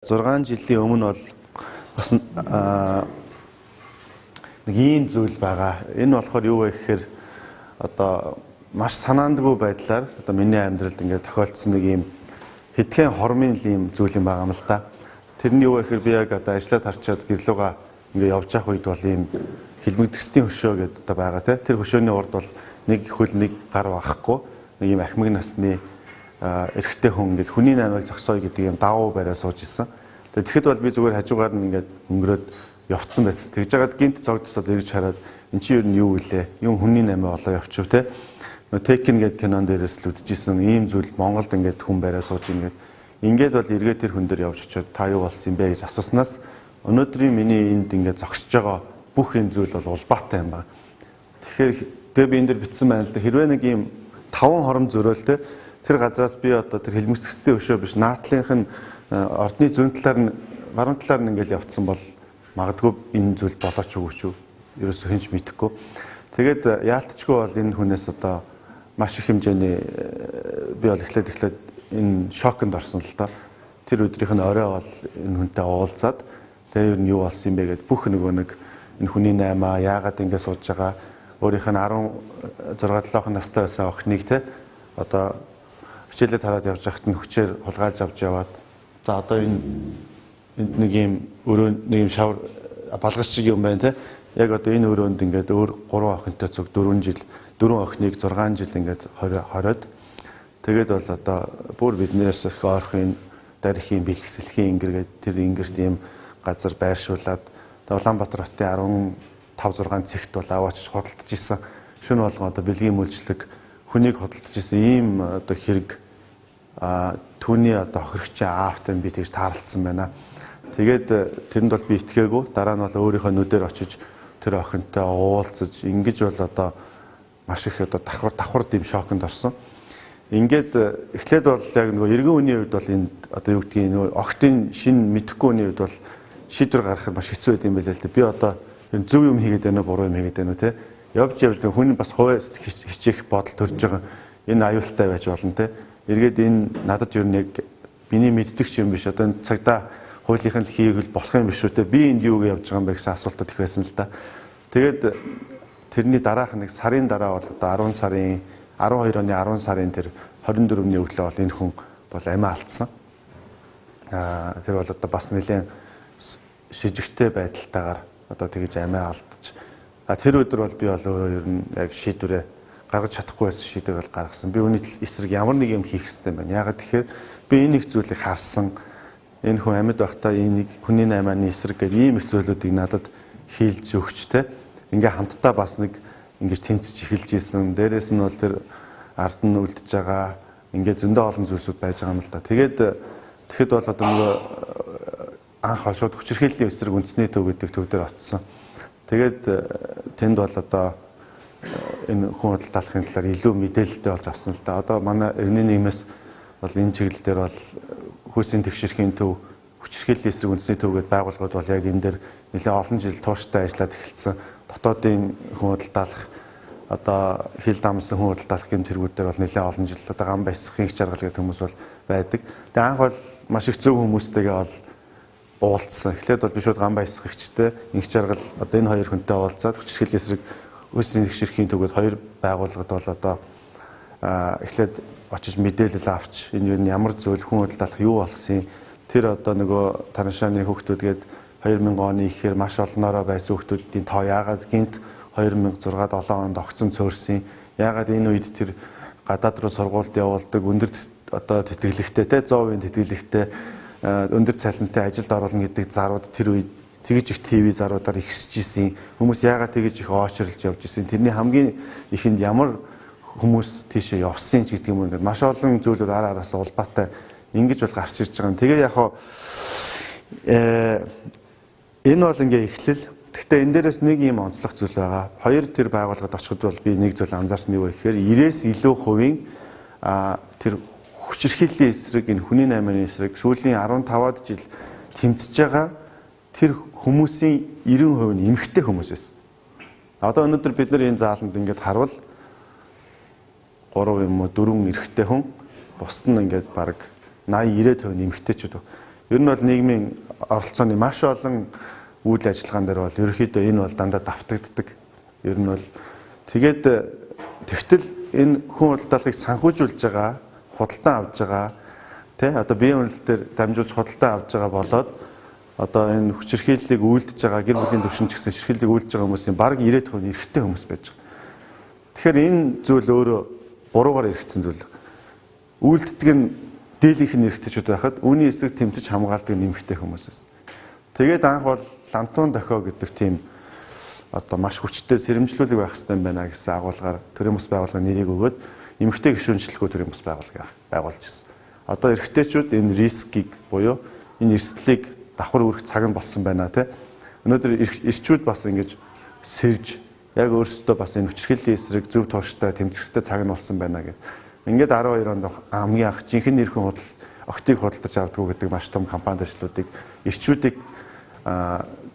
6 жилийн өмнө бол бас нэг ийм зүйл байгаа. Энэ болохоор юу вэ гэхээр одоо маш санаандгүй байдлаар одоо миний амьдралд ингээд тохиолдсон нэг ийм хэдхэн хормын ийм зүйл юм байгаа юм л да. Тэрний юу вэ гэхээр би яг одоо ажиллаад харчаад гэрлүүгээ ингээд явж явах үед бол ийм хилмигдэсний хөшөө гэдэг одоо байгаа те. Тэр хөшөөний урд бол нэг хөл нэг гар багхгүй нэг ийм ахмаг насны эрэгтэй хүн ингээд хүний наймыг зогсооё гэдэг юм давуу бариа сууж исэн. Тэгэхэд бол би зүгээр хажуугаар нь ингээд өнгөрөөд явцсан байсан. Тэгж жагаад гинт цогдсоод эргэж хараад эн чинь юу нь юу вэ? Юм хүний наймаа болоо явчих те. Тэкин гэдэг кинон дээрээс л үзчихсэн ийм зүйл Монголд ингээд хүн бариа сууж ингээд бол эргээд тэр хүн дээр явж очиод та юу болсон юм бэ гэж асууснаас өнөөдрийн миний энд ингээд зогсож байгаа бүх энэ зүйл бол улбаатай юм байна. Тэгэхээр би энэ дээр бичсэн байна л да. Хэрвээ нэг ийм 5 хором зөрөөл те тэр газраас би одоо тэр хилмигцэцлийн өшөө биш наатлынх нь ордны зүүн талаар нь баруун талаар нь ингээл явцсан бол магадгүй энэ зүйл болооч үгүй ч юу ерөөсөө хинч мэдэхгүй. Тэгээд яалтчгүй бол энэ хүнээс одоо маш их хэмжээний би бол эхлээд энэ шоконд орсон л доо. Тэр өдрийнх нь орой бол энэ хүнтэй уулзаад тэгээд ер нь юу болсон юм бэ гэд бүх нэг энэ хүний наймаа яагаад ингэ сууж байгаа өөрийнх нь 16-7 настай байсан охиныг те одоо хичээлээ хараад явж байхад нь хүчээр хулгайлж авч яваад за одоо энэ нэг юм өрөө нэг юм шавар балгас шиг юм байна те яг одоо энэ өрөөнд ингээд өөр 3 охинтой цуг 4 жил 4 охиныг 6 жил ингээд хороод тэгээд бол одоо бүр биднээс их ойрхон дархийн бэлгэсэлхийн ингэргээд тэр ингэрт ийм газар байршуулад Улаанбаатар хотын 15-6 цэгт бол аваач худалдаж исэн шөнө болгоо одоо бэлгийн мүлжлэг хүнийг худалдаж исэн ийм одоо хэрэг түүний одоо хохирогчийн аавтай би тэгж таарлцсан байна. Тэгээд тэрэнд бол би итгээгүй. Дараа нь бол өөрийнхөө нүдээр очиж тэр охинтой уулзаж ингэж бол одоо маш их одоо давхар дэм шоконд орсон. Ингээд эхлээд бол яг нөгөө эргэн үеийн үед бол энэ одоо юу гэдгийг нөгөө огтын шин мэдэхгүй үеийн үед бол шийдвэр гаргахад маш хэцүү байд юм байлаа л дээ. Би одоо зөв юм хийгээд байна уу, буруу юм хийгээд байна уу те. Явж хүн бас хувь хичээх бодол төрж байгаа. Энэ аюултай байж болно те. Эргээд энэ надад юу нэг миний мэддэг юм биш одоо энэ цагдаа хуулийнх нь хийгэл болох юм биш үү те. Би энд юу гэж явж байгаа юм бэ гэсэн асуултууд их байсан л да. Тэгээд тэрний дараах нэг сарын дараа бол одоо 10 сарын 12 оны 10 сарын тэр 24-ний өглөө бол энэ хүн бол амиа алдсан. Тэр бол одоо бас нэлээд шижигтэй байдалтайгаар одоо тэгж амиа алдчих. Тэр өдөр бол би бол өөрөө ер нь яг шийдвэрээ гаргаж чадахгүй байсан шийдвэр бол гаргасан. Би үүний эсрэг ямар нэг юм хийх хэрэгтэй байна. Яагаад тэгэхээр би энэ их зүйлийг харсан. Энэ хүн амьд байхдаа энийг хүний наймааны эсрэг гэдэг ийм их зүйлүүдийг надад хийлж өгчтэй. Ингээ хамтдаа бас нэг ингэж тэмцэж эхэлж исэн. Дээрээс нь бол тэр ард нь үлдэж байгаа. Ингээ зөндөө олон зүйлсүүд байж байгаа юм л да. Тэгэхэд бол одоо нөгөө анх шууд хүчирхийллийн эсрэг үндэсний төв гэдэг төв дээр очсон. Тэгээд тэнд бол одоо энэ хүн худалдаалахын талаар илүү мэдээлэлтэй болж авсан л да. Одоо манай эрхийн нийгмээс бол энэ чиглэл дээр бол хүйсийн тэгшэрхийн төв, хүчирхийллийн эсрэг үндэсний төв гэдэг байгууллагууд бол яг энэ дээр нэлээд олон жил тууштай ажиллаад эхэлсэн. Дотоодын хүн худалдаалах одоо хил дамсан хүн худалдаалах гэм тэргүүд дээр бол нэлээд олон жил одоо ган байсхын их жаргал гэдэг хүмүүс бол байдаг. Тэгээ анх бол маш их зөв хүмүүстэйгээ бол уулзсан. Эхлээд бол би шууд ган байсхэгчтэй их жаргал одоо энэ хоёр хүнтэй уулзаад хүчирхийллийн эсрэг хүйсийн тэгшэрхийн төгөөд хоёр байгууллагад бол одоо эхлээд очиж мэдээлэл авч энэ юу ямар зүйл хүн худалдаалах юу болсон тэр одоо нөгөө тараншааны хүүхдүүдгээд 2000 оны ихээр маш олноороо байсан хүүхдүүдийн тоо яагаад гинт 2006-7 онд огцон цөөрсөн яагаад энэ үед тэр гадаад руу сургуульд явуулдаг өндөр одоо тэтгэлэгтэй те 100% тэтгэлэгтэй өндөр цалинтай ажилд оруулна гэдэг зарууд тэр үед тэгж их ТV заруудаар ихсэж исэн хүмүүс яагаад тэгж их оочрлж явж исэн тэрний хамгийн ихэнд ямар хүмүүс тийшээ явсан ч гэдэг юм уу маш олон зүйлүүд араас улбаатай ингэж бол гарч ирж байгаа юм. Тэгээ яг хоо энэ бол ингээ эхлэл. Гэхдээ энэ дээрээс нэг юм онцлог зүйл байгаа. Хоёр тэр байгууллагад очиход бол би нэг зүйл анзаарсан юу вэ гэхээр 90-ээс илүү хувийн тэр хүчирхийллийн эсрэг энэ хүний наймааны эсрэг сүүлийн 15-аад жил тэмцэж байгаа тэр хүмүүсийн 90% нь эмэгтэй хүмүүс байсан. Одоо өнөөдөр бид нар энэ зааланд ингээд харвал 3 юм уу 4 эрэгтэй хүн бусд нь ингээд баг 80-90% нь эмэгтэйчүүд. Ер нь бол нийгмийн оролцооны маш олон үйл ажиллагаан дээр бол ерөнхийдөө энэ бол дандаа давтагддаг. Ер нь бол тэгээд тэгтэл энэ хүн худалдаалгыг санхүүжүүлж байгаа, худалдан авж байгаа, тий одоо биеийн үнэлэлтээр дамжуулж худалдан авж байгаа болоод одоо энэ хүчирхийллийг үйлдэж байгаа гэр бүлийн төвшин ч гэсэн хүчирхийллийг үйлдэж байгаа хүмүүсийн бараг 90% эрэгтэй хүмүүс байж байгаа. Тэгэхээр энэ зүйл өөрөө буруугаар эргэцсэн зүйл. Үйлддэг нь дийлийнх нь эрэгтэйчүүд байхад үүний эсрэг тэмцэж хамгаалдаг нэмэгтэй хүмүүсээс. Тэгээд анх бол Лантуун дохио гэдэг тийм одоо маш хүчтэй сэрэмжлүүлэг байх хэрэгтэй юм байна гэсэн агуулгаар төрийн бас байгууллагын нэрийг өгөөд эмэгтэй гишүүнчлэхүй төрийн бас байгууллагыг байгуулж ирсэн. Одоо эрэгтэйчүүд энэ рискийг буюу энэ эрсдлийг давхар үүрэх цаг нь болсон байна тий. Өнөөдөр эрчүүд бас ингэж сэрж яг өөрсдөө бас энэ хүчирхийллийн эсрэг зөв тууштай тэмцэхтэй цаг нь болсон байна гэдэг. Ингээд 12 онд хамгийн анх жинхэнэ эрхийн октыг худалдаж авдаг гэдэг маш том компани дэвшлүүдийг эрчүүдийг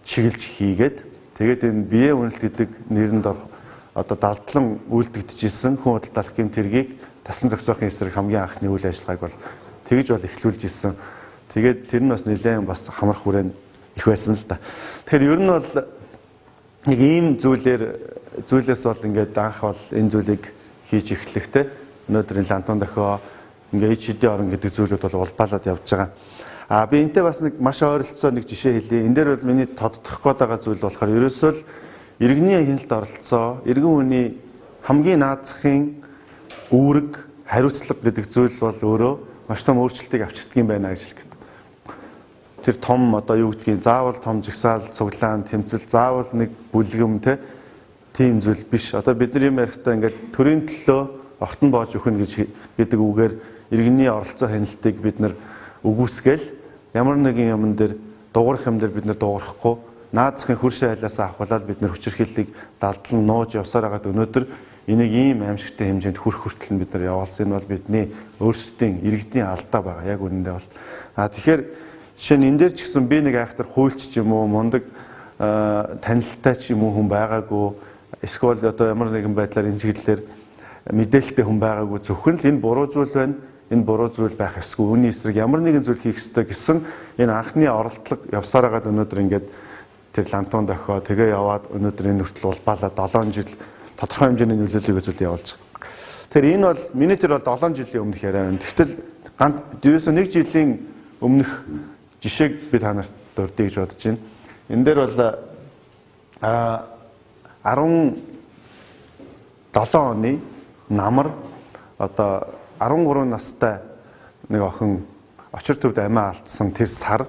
чиглэж хийгээд тэгээд энэ биеийн үнэлт гэдэг нэрэнд одоо далдлан үйлдэгдэжсэн хүн худалдаалах гэмт хэргийг тасалан зохицохын эсрэг хамгийн анхны үйл ажиллагааг бол тэгж бол эхлүүлж ирсэн. Тэгээд тэр нь бас нэлээд бас хамрах хүрээнд их байсан л да. Тэгэхээр ер нь бол нэг ийм зүйлээс бол ингээд анх бол энэ зүйлийг хийж эхлэхтэй өнөөдөр энэ Лантуун дохио ингээд шидийн орон гэдэг зүйлүүд бол улбаалаад явж байгаа. Би энтэй бас нэг маш ойролцоо нэг жишээ хэлье. Энэ дээр бол миний тодтох гээд байгаа зүйл болохоор ерөөсөө л иргэний хяналт оролцоо, иргэн хүний хамгийн наазахын үүрэг, хариуцлага гэдэг зүйл бол өөрөө маш том өөрчлөлтийг авчирдаг юм байна гэж хэлдэг. Тэр том одоо юу гэдгийг заавал том жигсаал, цуглаан, тэмцэл, заавал нэг бүлгэм тийм зүйл биш. Одоо бидний юм ярихдаа ингээл төрийн төлөө огтон боож өгнө гэдэг үгээр иргэний оролцоо хяналтыг бид нар өгөөсгөл ямар нэгэн юмн дээр дуурах юм дээр бид нар дуурахгүй наазахын хөршин айлаас авахлаад бид нар хүчирхийллийг далдлан нууж явсаар хагаад өнөөдөр энийг ийм аимшигтай хэмжээнд хүрх хүртэл нь бид нар явуулсан. Энэ бол бидний өөрсдийн иргэдийн алдаа байгаа. Яг үнэндээ бол. Тэгэхээр жишээ нь энэ дээр ч гэсэн би нэг айхтар хуульч ч юм уу мундаг танилттай ч юм уу хүн байгаагүй. Эсвэл одоо ямар нэгэн байдлаар энэ чиглэлээр мэдээлэлтэй хүн байгаагүй. Зөвхөн л энэ буруу зүйл байна. Энэ буруу зүйл байх ёсгүй. Үүний эсрэг ямар нэгэн зүйл хийх ёстой гэсэн энэ анхны оролдлого явсаар хагаад өнөөдөр ингээд тэр Лантуун дохио тэгээ яваад өнөөдөр энэ хүртэл улбаалаад 7 жил тодорхой хэмжээний нөлөөллийг үзүүлж явуулж байгаа. Тэгэхээр энэ бол миний тэр бол 7 жилийн өмнөх яриа байна. Тэгтэл ерөөсөө 1 жилийн өмнөх жишээг би та нарт дурдъя гэж бодож байна. Энэ дээр бол 17 оны намар одоо 13 настай нэг охин очир төвд амиа алдсан тэр сар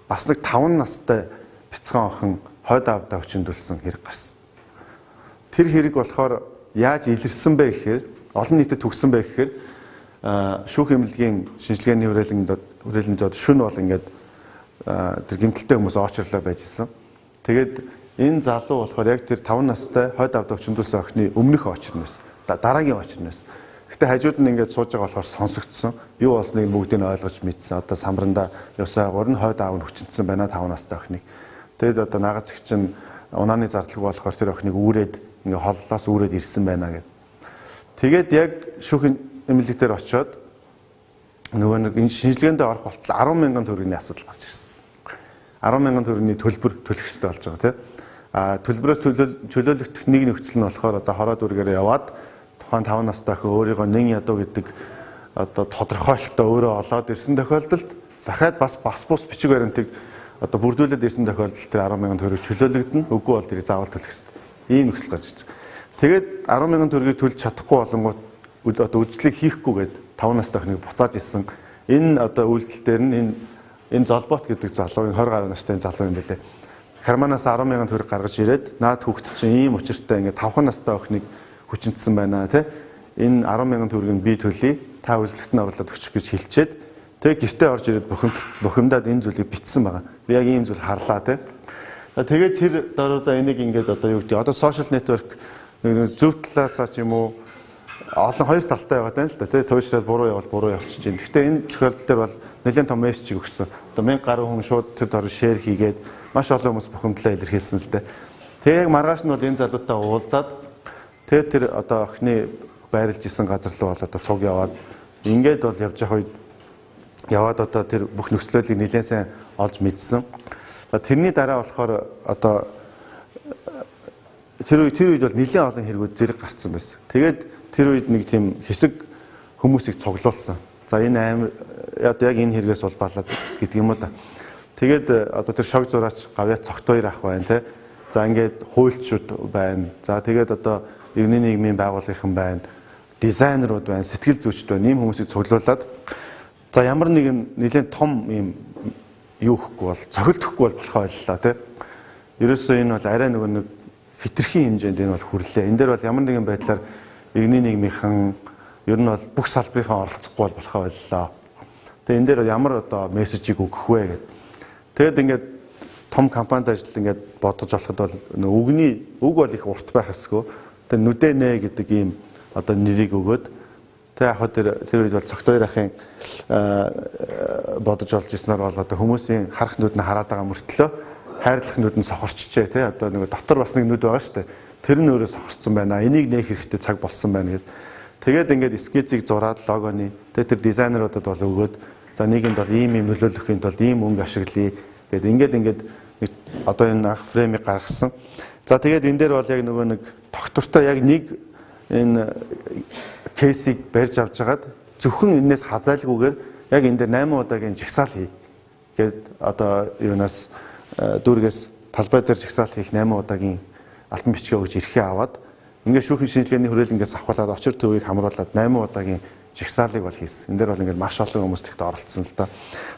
бас нэг 5 настай бяцхан охин хойд авдаа өчнөдүүлсэн хэрэг гарсан. Тэр хэрэг болохоор яаж илэрсэн бэ гэхээр олон нийтэд төгссөн бэ гэхээр шүүх эмнэлгийн шинжилгээний хүрээлэнд шөнө бол ингээд тэр гэмтэлтэй хүмүүс очрлоо байж исэн. Тэгээд энэ залуу болохоор яг тэр 5 настай хойд авдаа өчнөдүүлсэн охины өмнөх очир нь байсан. Дараагийн очир нь байсан. Гэхдээ хажууд нь ингээд сууж байгаа болохоор сонсогдсон. Юу болсныг бүгдийг нь ойлгож мэдсэн. Одоо самбаранда явсаа гурны хойд аав нь хүчнэсэн байна 5 настай охиныг. Тэгэд одоо нагаз их чинь унааны зардалгүй болохоор тэр охиныг үүрээд ингээ холлоос үүрээд ирсэн байна гэд. Тэгээд яг шүүх эмнэлэг дээр очиод нөгөө нэг энэ шинжилгээндээ орох болтол 10,000 төгрөгийн асуудал гарч ирсэн. 10,000 төгрөгийн төлбөр төлөх ёстой болж байгаа тийм. Төлбөрөөс чөлөөлөгдөх нэг нөхцөл нь болохоор одоо хороо дүргээр яваад тухайн 5 настай охин өөрийгөө нэн ядуу гэдэг одоо тодорхойлолтоо өөрөө олоод ирсэн тохиолдолд дахиад бас бус бичиг баримтыг одоо бүрдүүлээд ирсэн тохиолдолд тэр 10,000 төгрөг чөлөөлөгдөн үгүй бол тэрийг заавал төлөх ёстой. Ийм нөхцөл гарч ирж байгаа. Тэгээд 10,000 төгрөгийг төлж чадахгүй болонгууд одоо үйлчлэг хийхгүйгээд 5 настай охиныг буцааж ирсэн. Энэ одоо үйлдэл дээр нь энэ золбот гэдэг залуу 20 гаруй настай залуу юм билээ. Карманаас 10,000 төгрөг гаргаж ирээд наад хүүхэд чинь ийм учиртай ингээд 5 настай охиныг хүчнэсэн байна тий. Энэ 10,000 төгрөгийг би төлье. Та үйлчлэгт нь оруулаад өччих гэж хэлчихэд тэг гэртээ орж ирээд бухимдаад энэ зүйлийг бичсэн байгаа. Би яг ийм зүйл харлаа тий. Тэгээд тэр дөрөвдөө энийг ингээд одоо юу гэдэг одоо сошиал нэтворк зөв талаасаа ч юм уу олон хоёр талтай байгаа даа л да тий. Туушраад буруу явал буруу явчих чинь. Гэхдээ энэ тохиолдол дээр бол нэлээд том мессеж өгсөн. Одоо 1000 гаруй хүн шууд тэр дор шеэр хийгээд маш олон хүмүүс бухимдлаа илэрхийлсэн л дээ. Тэг яг маргааш нь бол энэ залуутай уулзаад тэгээд тэр одоо охины байрлж исэн газар руу бол одоо цуг яваад ингээд бол явж явах үед яваад одоо тэр бүх нөхцөлөдлийг нэлээд сайн олж мэдсэн. Тэрний дараа болохоор одоо тэр үед бол нэлээд олон хэрэгүүд зэрэг гарцсан байсан. Тэгээд тэр үед нэг тийм хэсэг хүмүүсийг цуглуулсан. За энэ аим одоо яг энэ хэрэгээс улбаалаад гэдэг юм уу да. Тэгээд одоо тэр шог зураач гавьяа цогт хоёр ах байна те. За ингээд хуульчуд байна. За тэгээд одоо эрхийн нийгмийн байгууллагын байна. Дизайнерууд байна, сэтгэл зүйчд байна. Ийм хүмүүсийг цуглуулад за ямар нэгэн нэлээд том ийм юу хөхгүй бол цохилдохгүй бол болохоо боллоо те. Ерөөсөө энэ бол арай нэг хитрхийн хэмжээнд энэ бол хүрлээ. Энэ дээр бол ямар нэгэн байдлаар эрхийн нийгмийнхэн ер нь бол бүх салбарынхаа оролцохгүй бол болохоо боллоо. Тэгээ энэ дээр ямар одоо мессежийг өгөх вэ гэдэг. Тэгэд ингээд том компанид ажил ингээд бодож болоход бол үгний үг бол их урт байх ёсгүй. Тэгээ нүдэ нэ гэдэг ийм одоо нэрийг өгөөд тэг яг тэр үед бол цогт хоёр ахын бодож олж ирснээр бол одоо хүмүүсийн харах нүд нь хараад байгаа мөртлөө хайрлах нүд нь сохорчжээ тий одоо нэг дотор бас нэг нүд байгаа шүү дээ. Тэр нь өөрөө сохорцсон байна. Энийг нээх хэрэгтэй цаг болсон байна гэд. Тэгээд ингээд скицийг зураад логоны тэгээд тэр дизайнеруудад бол өгөөд за нийгэмд бол ийм нөлөөлөхийн тулд ийм өнгө ашиглая гэд ингээд одоо энэ ах фреймийг гаргасан. За тэгээд энэ дээр бол яг нөгөө нэг доктортой яг нэг энэ кейсийг барьж авч хагаад зөвхөн энэс хазаалгүйгээр яг энэ дээр 8 удаагийн жигсаал хий гэд одоо юунаас дүүргээс талбай дээр жигсаал хийх 8 удаагийн алтан бичгээ өгж эрхээ аваад ингээд шүүхийн шинжилгээний хүрээлэнгээс авахуулаад очир төвийг хамруулад 8 удаагийн жигсаалыг бол хийсэн. Энэ дээр бол ингээд маш олон хүмүүс тэгт оролцсон л да.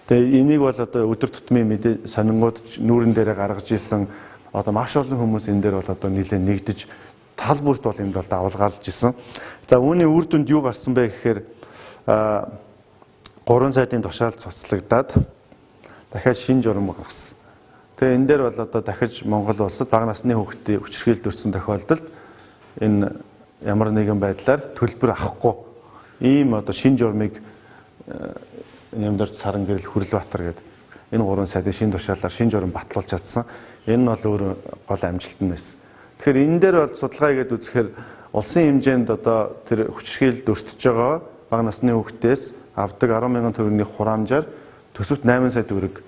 Тэгээ энийг бол одоо өдөр тутмын мэдээ сонингууд нүүрэн дээрээ гаргаж исэн одоо маш олон хүмүүс энэ дээр бол одоо нэлээд нэгдэж тал бүрт бол энд бол давалгаалж исэн. За үүний үр дүнд юу гарсан бэ гэхээр 3 сайдын тушаал цуцлагдаад дахиад шинэ журам гаргасан. Тэгээ энэ дээр бол одоо дахиж Монгол улсад бага насны хүүхдийн хүчирхийлэлд өртсөн тохиолдолд энэ ямар нэгэн байдлаар төлбөр авахгүй ийм одоо шинэ журмыг Нямдарч сарын гэрэл Хүрлбаатар гэдэг энэ 3 сайдын шинэ тушаалаар шинэ журам батлуулж чадсан. Энэ нь бол өөр гол амжилт нь байсан. Тэгэхээр энэ дээр бол судалгаа хийгээд үзэхээр улсын хэмжээнд одоо тэр хүчирхийлэлд өртөж байгаа бага насны хүүхдээс авдаг 10,000 төгрөгийн хураамжаар төсөвт 8 сая төгрөг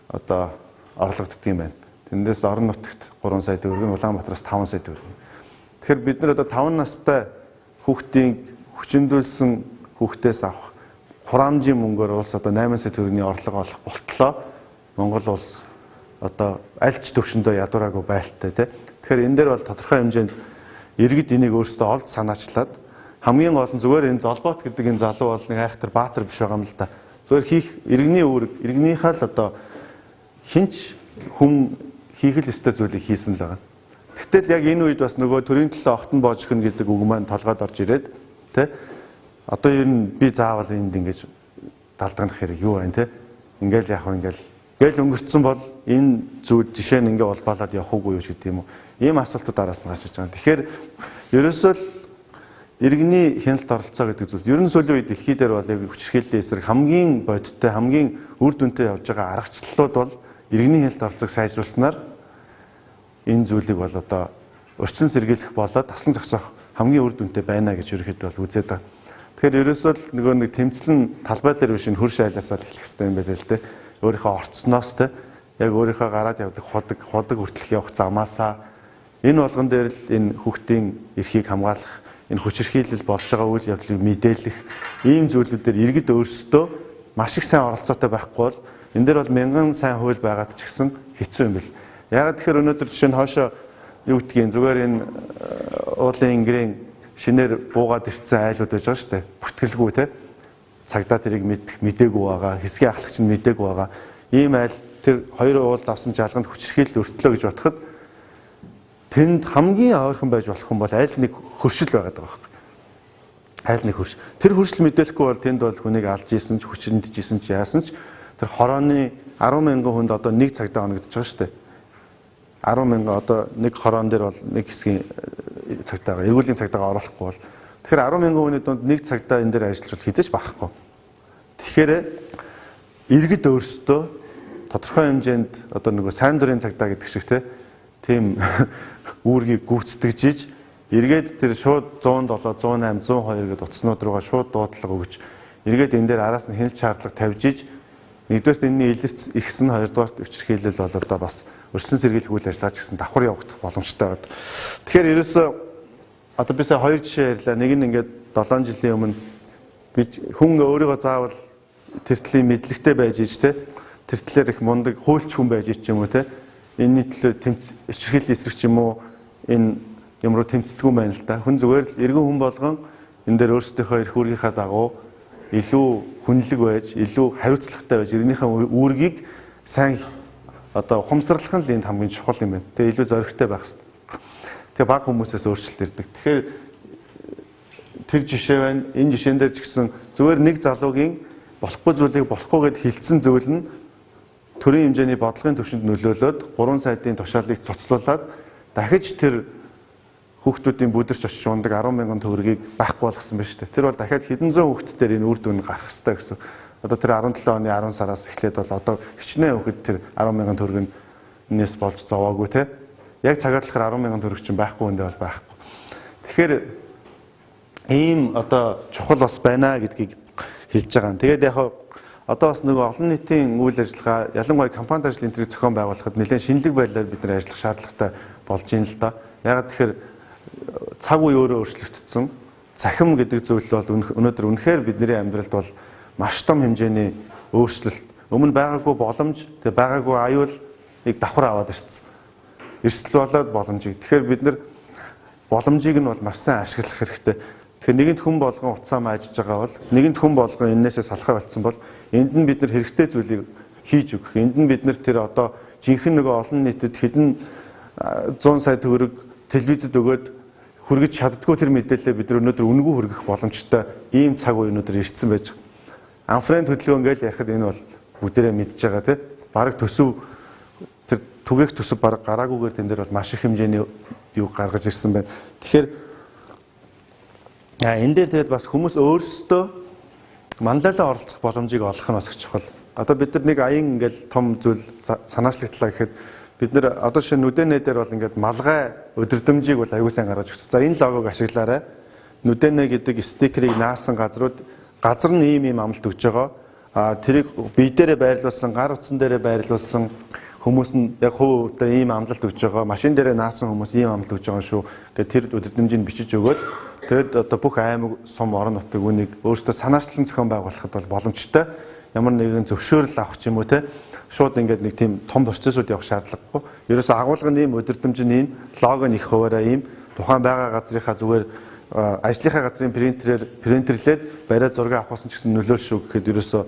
одоо орлогддог юм байна. Тэндээс орон нутагт 3 сая төгрөг, Улаанбаатараас 5 сая төгрөг. Тэгэхээр бид нар одоо 5 настай хүүхдийн хүчиндүүлсэн хүүхдээс авах хураамжийн мөнгөөр улс одоо 8 сая төгрөгийн орлого олох болтлоо Монгол улс одоо аль ч төвшөндөө ядуураагүй байлттай тий. Тэгэхээр энэ дээр бол тодорхой хэмжээнд иргэд энийг өөрсдөө олд санаачлаад хамгийн гол нь зүгээр энэ золбоот гэдэг энэ залуу бол нэг айхтар баатар биш байгаа юм л да. Зүгээр хийх иргэний үүрэг, иргэнийхээ л одоо хинч хүм хийх л ёстой зүйлийг хийсэн л байгаа. Гэтэл яг энэ үед бас нөгөө төрийн төлөө огтон боож гэн гэдэг үг маань толгойд орж ирээд тий. Одоо ер нь би заавал энд ингэж далдгах хэрэг юу байна тий. Ингээл яг ингээл өнгөрцөн бол энэ зүйл жишээ нь ингээ улбаалаад явах уугүй юу гэдэг юм уу. Ийм асуултууд араас нь гарч иж байгаа. Тэгэхээр ерөөсөө л иргэний хяналт оролцоо гэдэг зүйл. Ер нь сүүлийн үед дэлхий дээр бол яг хүчирхийллийн эсрэг хамгийн бодиттой, хамгийн үр дүнтэй явж байгаа аргачлалууд бол иргэний хяналт оролцоог сайжруулснаар энэ зүйлийг бол одоо өрчсөн сэргийлэх болоод таслан зогсоох хамгийн үр дүнтэй байна гэж ерөөхдөө бол үзээд байгаа. Тэгэхээр ерөөсөө л нөгөө нэг тэмцэл нь талбай дээр биш хөрш айлаасаа л эхлэх хэрэгтэй юм байна л дээ. Өөрийнхөө орцсноос те яг өөрийнхөө гараад явдаг ходог хүртэлх явах замаасаа энэ болгон дээр л энэ хүүхдийн эрхийг хамгаалах энэ хүчирхийлэл болж байгаа үйл явдлыг мэдээлэх ийм зүйлүүдээр иргэд өөрсдөө маш их сайн оролцоотой байхгүй бол энэ дээр бол мянган сайн хууль байгаад ч гэсэн хэцүү юм бэл. Яг тэгэхээр өнөөдөр жишээ нь хоошоо юу гэдгийг зүгээр энэ уулын ингэрийн шинээр буугаад ирсэн айлууд байж байгаа шүү дээ. Бүртгэлгүй те цагдаа тэрийг мэдээгүй байгаа, хэсгийн ахлагч нь мэдээгүй байгаа. Ийм айл тэр хоёр уулд авсан жалганд хүчирхийлэл өртлөө гэж бодоход тэнд хамгийн ойрхон байж болох юм бол аль нэг хөршил байгаад байгаа байхгүй. Аль нэг хөрш. Тэр хөршил мэдээлэхгүй бол тэнд бол хүнийг алж ийсэн ч хүчиндж ийсэн ч яасан ч тэр хорооны 10,000 хүнд одоо нэг цагдаа оногдож байгаа шүү дээ. 10,000 одоо нэг хороон дээр бол нэг хэсгийн цагдаагаа, эргүүлийн цагдаагаа оруулахгүй бол тэгэхээр 10,000 хүний дунд нэг цагдаа энэ дээр ажиллаж хизээж барахгүй. Тэгэхээр иргэд өөрсдөө тодорхой хэмжээнд одоо нөгөө сайн дурын цагдаа гэдэг шиг тийм үүргийг гүйцэтгэж иргэд тэр шууд 107, 108, 102 гэдэг утаснууд руугаа шууд дуудлага өгч эргээд энэ дээр араас нь хяналт шаардлага тавьж иж нэгдүгээрт энэний илэрч ихсэн, хоёрдугаарт өчрхийлэл бол одоо бас өрсөн сэргийлэх үйл ажиллагаа гэсэн давхар явагдах боломжтой байна. Тэгэхээр ерөөсөө одоо би сая хоёр жишээ ярьлаа. Нэг нь ингээд 7 жилийн өмнө би хүн өөрийгөө заавал тэртлийн мэдлэгтэй байж иж те тэртлэр их мундаг хуульч хүн байж ич юм уу те энэний төлөө өчрхийлэл эсрэг ч юм уу энэ юм руу тэмцдэггүй байна л да. Хүн зүгээр л эргэн хүн болгон энэ дээр өөрсдийнхөө эрх үүргийнхаа дагуу илүү хүнлэг байж, илүү хариуцлагатай байж, иргэнийхээ үүргийг сайн одоо ухамсарлах нь л энд хамгийн чухал юм байна. Тэгээ илүү зоригтой байх хэрэгтэй. Тэгээ баг хүмүүсээс өөрчлөлт ирдэг. Тэгэхээр тэр жишээ байна. Энэ жишээн дээр ч гэсэн зүгээр нэг залуугийн болохгүй зүйлийг болохгүй гэд хилцсэн зүйл нь төрийн хэмжээний бодлогын түвшинд нөлөөлөд 3 сайдын тушаалыг цуцлуулад дахиж тэр хүүхдүүдийн бүдэрч очиж ундаг 10,000 төгрөгийг байхгүй болгосон байна шүү дээ. Тэр бол дахиад хэдэн зуун хүүхдүүдээр энэ үр дүн гарах хэрэгтэй гэсэн. Одоо тэр 17 оны 10 сараас эхлээд бол одоо хичнээн хүүхэд тэр 10,000 төгрөгнөөс болж зовоогүй те. Яг цагаад болохоор 10,000 төгрөг чинь байхгүй үндэ бол байхгүй. Тэгэхээр ийм одоо чухал бас байна гэдгийг хэлж байгаа юм. Тэгээд яг одоо бас нөгөө олон нийтийн үйл ажиллагаа ялангуяа компанид ажил энтрийг зохион байгуулахад нэлээд шинэлэг байдлаар бид нар ажиллах шаардлагатай болж байна л да. Яг тэгэхээр цаг үе өөрөө өөрчлөгдсөн. Цахим гэдэг зүйл бол өнөөдөр үнэхээр бидний амьдралд бол маш том хэмжээний өөрчлөлт. Өмнө байгаагүй боломж, тэгээ байгаагүй аюулыг давхар аваад ирсэн. Эрсдэл болоод боломжийг. Тэгэхээр бид нар боломжийг нь бол маш сайн ашиглах хэрэгтэй. Тэгэхээр нэгэнт хүн болгон уцаа маажж байгаа бол нэгэнт хүн болгон энээсээ салхаа болцсон бол энд нь бид нар хэрэгтэй зүйлийг хийж өгөх. Энд нь бид нар тэр одоо жинхэнэ нөгөө олон нийтэд хэдэн 100 сая төгрөг телевизэд өгөөд хүргэж чаддгүй тэр мэдээлэлээ бид нар өнөөдөр үнэгүй хүргэх боломжтой ийм цаг үе өнөөдөр ирсэн байж байгаа. Анфрен хөдөлгөөн ингээл ярихад энэ бол бүгдээрээ мэдж байгаа тийм. Бараг төсөв тэр түгээх төсөв бараг гараагүйгээр тэн дээр бол маш их хэмжээний юу гаргаж ирсэн байна. Тэгэхээр энэ дээр тэгээд бас хүмүүс өөрсдөө манлайлаа оролцох боломжийг олох нь бас их чухал. Одоо бид нар нэг аян ингээл том зүйл санаачлагдлаа гэхэд бид нар одоо шинэ нүдэнэ дээр бол ингээд малгай өдөрдөмжийг бол аюул сайн гаргаж өгсөн. За энэ логог ашиглаарай. Нүдэнэ гэдэг стикерийг наасан газар нь ийм амлалт өгж байгаа. Тэрийг бие дээрээ байрлуулсан, гар утсан дээрээ байрлуулсан хүмүүс нь яг хувьдаа ийм амлалт өгж байгаа. Машин дээрээ наасан хүмүүс ийм амлалт өгж байгаа шүү. Гэт тэр өдөрдөмжийг бичиж өгөөд тэгэд одоо бүх аймаг, сум, орон нутаг үнийг өөрсдөө санаачлан зохион байгуулахад бол боломжтой. Ямар нэгэн зөвшөөрөл авах ч юм уу те шууд ингээд нэг тийм том процессууд явах шаардлагагүй. Ерөөсөө агуулгын ийм өдөрдөмжийн ийм лого нь их хуваараа ийм тухайн байгаа газрынхаа зүгээр ажлынхаа газрын принтерлээд бариад зураг авахсан ч гэсэн нөлөөлж шүү гэхэд ерөөсөө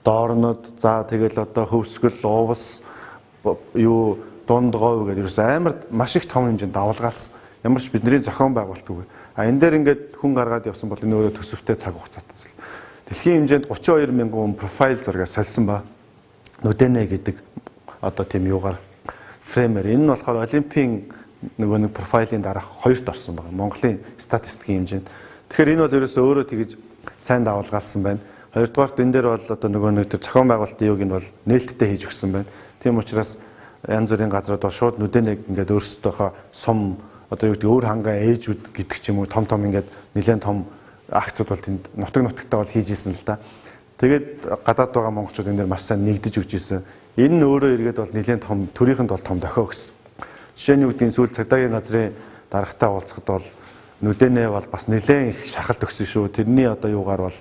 доорнод за тэгэл одоо хөвсгөл уувс юу дунд говь гэдэг ерөөсөө амар маш их том хэмжээнд давалгаалсан. Ямар ч бидний зохион байгуулалтгүй. Энэ дээр ингээд хүн гаргаад явсан бол энэ өөрөө төсөвтэй цаг хугацаатай зүйл. Дэлхийн хэмжээнд 32,000 хүн профайл зураг сольсон ба нүдэнэ гэдэг одоо тийм юугаар фреймер. Энэ нь болохоор олимпийн нөгөө нэг профайлын дараах 2-т орсон байна. Монголын статистикийн хэмжээнд. Тэгэхээр энэ бол ерөөсөө өөрөө тэгж сайн давалгаалсан байна. Хоёрдугаарт энэ дээр бол одоо нөгөө нэг тэр зохион байгуулалтын юуг нь бол нээлттэй хийж өгсөн байна. Тийм учраас янз бүрийн газрууд бол шууд нүдэнэ ингээд өөрсдийнхөө сум одоо юу гэдэг өөр хангаан ээжүүд гэдэг ч юм уу том ингээд нэлээд том акцууд бол тэнд нутагтаа бол хийж исэн л да. Тэгээд гадаад байгаа монголчууд энэ дээр маш сайн нэгдэж өгч исэн. Энэ нь өөрөө эргээд бол нэлээд том төрийнхэнд бол том дохио гэсэн. Жишээ нь юу гэдэг нь сүүл цагдаагийн газрын дарагтай уулзахад бол нүдэнэ бол бас нэлээд их шахалт өгсөн шүү. Тэрний одоо юугаар бол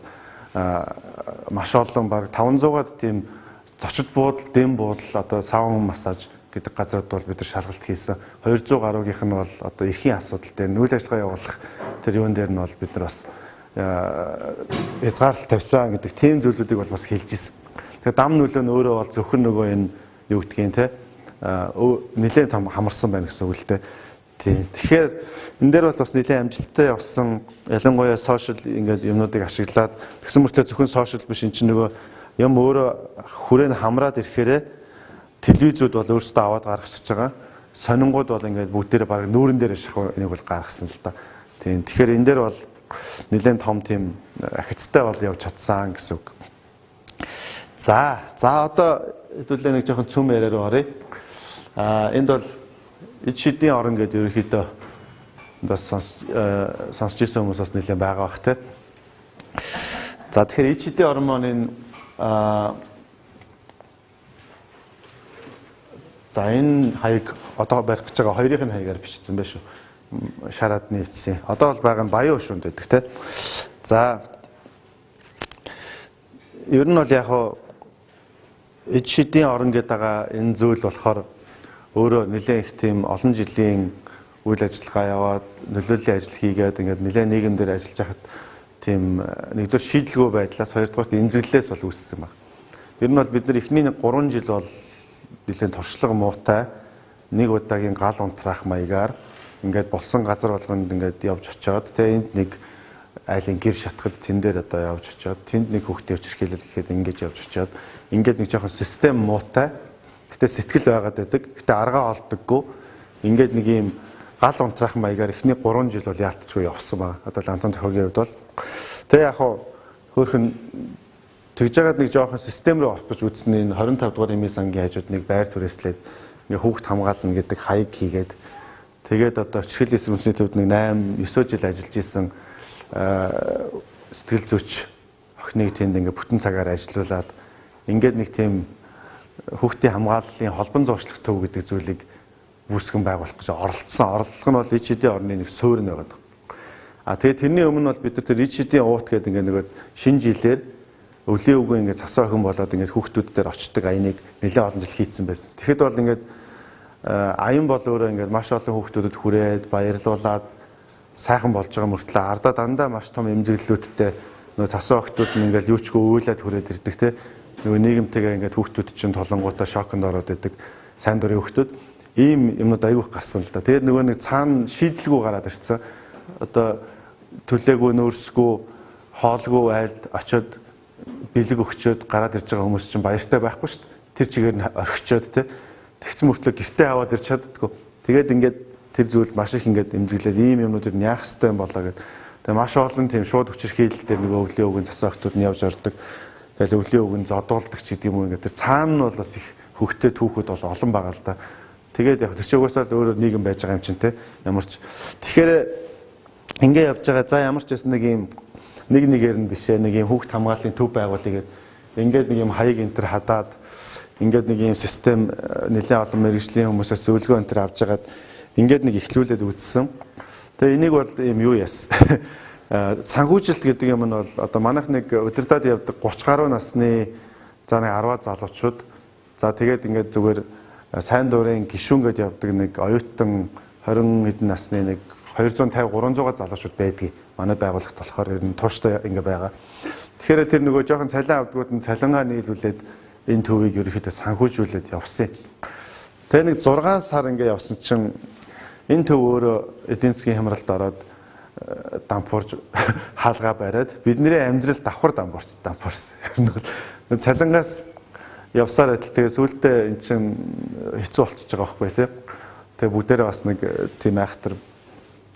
маш олон баг 500-аад тийм зочид буудал, дэм буудал одоо саун массаж гэдэг газрууд бол бид нар шалгалт хийсэн. 200 гаруйгийнх нь бол одоо эрхийн асуудал дээр нүүл ажиллагаа явуулах тэр юун дээр нь бол бид нар бас хязгаарлалт тавьсан гэдэг тийм зүйлүүдийг бол бас хэлж ирсэн. Тэгэхээр дам нөлөө нь өөрөө бол зөвхөн нөгөө энэ юу гэдгийг те нэлээд том хамарсан байна гэсэн үг л дээ. Тэгэхээр энэ дээр бол бас нэлээд амжилттай явсан. Ялангуяа сошиал ингээд юмнуудыг ашиглаад тэгсэн мөртлөө зөвхөн сошиал биш энэ чинь нөгөө юм өөрөө хүрээнд хамраад ирэхээрээ телевизүүд бол өөрсдөө аваад гаргачихж байгаа. Сонингууд бол ингээд бүгдээрээ баг нүүрэн дээр шахав энийг бол гаргасан л да. Тэгэхээр энэ дээр бол нэлээд том тийм ахицтай бол явж чадсан гэсэн үг. За одоо хэдүүлээ нэг жоохон цөм яриа руу оръё. Энд бол шидийн орон гэдэг ерөнхийдөө бас сонсч ирсэн хүмүүс бас нэлээд байгаа бах те. За тэгэхээр ичдийн гормонын за энэ хаяг одоо барих гэж байгаа хоёрын хаягаар бичсэн байх шүү. Шараад нийцсэн. Одоо бол байгаа нь баян уушунд байдаг те. За ер нь бол яг шидийн орон гэдэг байгаа энэ зүйл болохоор өөрөө нэлээд их тийм олон жилийн үйл ажиллагаа яваад нөлөөллийн ажил хийгээд ингээд нэлээд нийгэмдэр ажиллаж байхад тийм нэгдүгээр шийдлгүй байдлаас хоёрдугаар эмзэглэлээс бол үүссэн байна. Ер нь бол бид нар эхний 3 жил бол нэлээд туршлага муутай нэг удаагийн гал унтраах маягаар ингээд болсон газар болгонд ингээд явж очиод тэгээ энд нэг айлын гэр шатхад тэн дээр одоо явж очиод тэнд нэг хүүхдийн өчрхийлэл гэхэд ингэж явж очиод ингээд нэг жоохон систем муутай гэтээ сэтгэл байгаад байдаг гэтээ аргаа олдоггүй ингээд нэг юм гал унтраах маягаар эхний 3 жил бол яалтчгүй явсан байна. Одоо Лантуун дохиогийн хувьд бол тэгээ яг хөөхөн тэгж жагаад нэг жоохон систем рүү орох гэж үзсэн энэ 25 дугаар эмийн сангийн хажууд нэг байр түрээслээд ингээ хүүхд хамгаална гэдэг хаяг хийгээд тэгээд одоо өчрхийллийн сүнсний төвд нэг 8 9 жил ажиллаж исэн сэтгэл зүйч охиныг тэнд ингээ бүтэн цагаар ажилуулад ингээд нэг тийм хүүхдийн хамгааллын холбон зуршлах төв гэдэг зүйлийг үүсгэн байгуулах гэж оролцсон. Оролцох нь бол ичдийн орны нэг суурь нь байгаа. Тэгээд тэрний өмнө бол бид нар тэр ичдийн уут гэдэг ингээ нэг шинэ жилээр өвлийн үгүй ингээ цасан охин болоод ингээ хүүхдүүд дээр очдог аяныг нэлээд олон жил хийцэн байсан. Тэгэхэд бол ингээ аян бол өөрөө ингээ маш олон хүүхдүүдэд хүрээд баярлуулад сайхан болж байгаа мөртлөө ардаа дандаа маш том эмзэглэлүүдтэй нөгөө цасан охтууд нь ингээл юучгүй уйлаад хүрээд ирдэг те. Нөгөө нийгэмтэйгээ ингээ хүүхдүүд чинь толонгуудаа шоконд ороод идэг сайн дурын хүүхдүүд ийм юмнууд аягүй гарсан л да. Тэгээд нөгөө нэг цаана шийдлгүй гараад ирсэн. Одоо төлөөгүй нөөцгүй хоолгүй айлд очиод бэлэг өгчөөд гараад ирж байгаа хүмүүс чинь баяртай байхгүй шүү дээ. Тэр чигээр нь орхичоод те. Тэгсэн мөртлөө гэртээ аваад ирч чаддгүй. Тэгээд ингээд тэр зүйл маш их ингээд эмзэглээд ийм юмнуудыг яах ёстой юм болоо гэдэг. Тэгээд маш олон тийм шууд хүчирхийлэлтэй нөгөө өвлийн үгийн цасан охтууд нь явж ордог. Тэгээд өвлийн үг нь зодуулдаг ч гэдэг юм уу ингээд тэр цаана нь бол бас их хөвгтэй түүхүүд бол олон байгаа л да. Тэгээд яг тэр чигөөсөө л өөрөө нийгэм байж байгаа юм чинь те. Ямар ч тэгэхээр ингээд явж байгаа. За ямар ч байсан нэг юм нэг нэгээр нь бишээ нэг юм хүүхд хамгааллын төв байгуулъя гэдэг. Ингээд нэг юм хаяг энтер хадаад ингээд нэг юм систем нэлээд олон мэргэжлийн хүмүүсээс зөвлөгөө энтер авч жагаад ингээд нэг ихлүүлээд үзсэн. Тэгээ энийг бол юм юу яасан. Санхүүжилт гэдэг юм нь бол одоо манайх нэг удирдаад явдаг 30 гаруй насны за нэг 10 залуучууд за тэгээд ингээд зүгээр сайн дурын гишүүнгээд явдаг нэг оюутан 20 хэдэн насны нэг 250 300 залуучууд байдгийг манай байгуулагт болохоор ер нь тууштай ингэ байгаа. Тэгэхээр тэр нөгөө жоохон цалин авдгууд нь цалингаа нийлүүлээд энэ төвийг ерөөхдөө санхүүжүүлээд явсан. Тэгээ нэг 6 сар ингэ явсан чинь энэ төв өөрөө эдийн засгийн хямралд ороод дампуурж хаалгаа бариад бидний амьдрал давхар дампуурсан. Ер нь бол цалингаас явсаар адил тэгээ сүүлдээ эн чинь хэцүү болчихж байгаа байхгүй тий. Тэгээ бүгдээрээ бас нэг тийм айхтар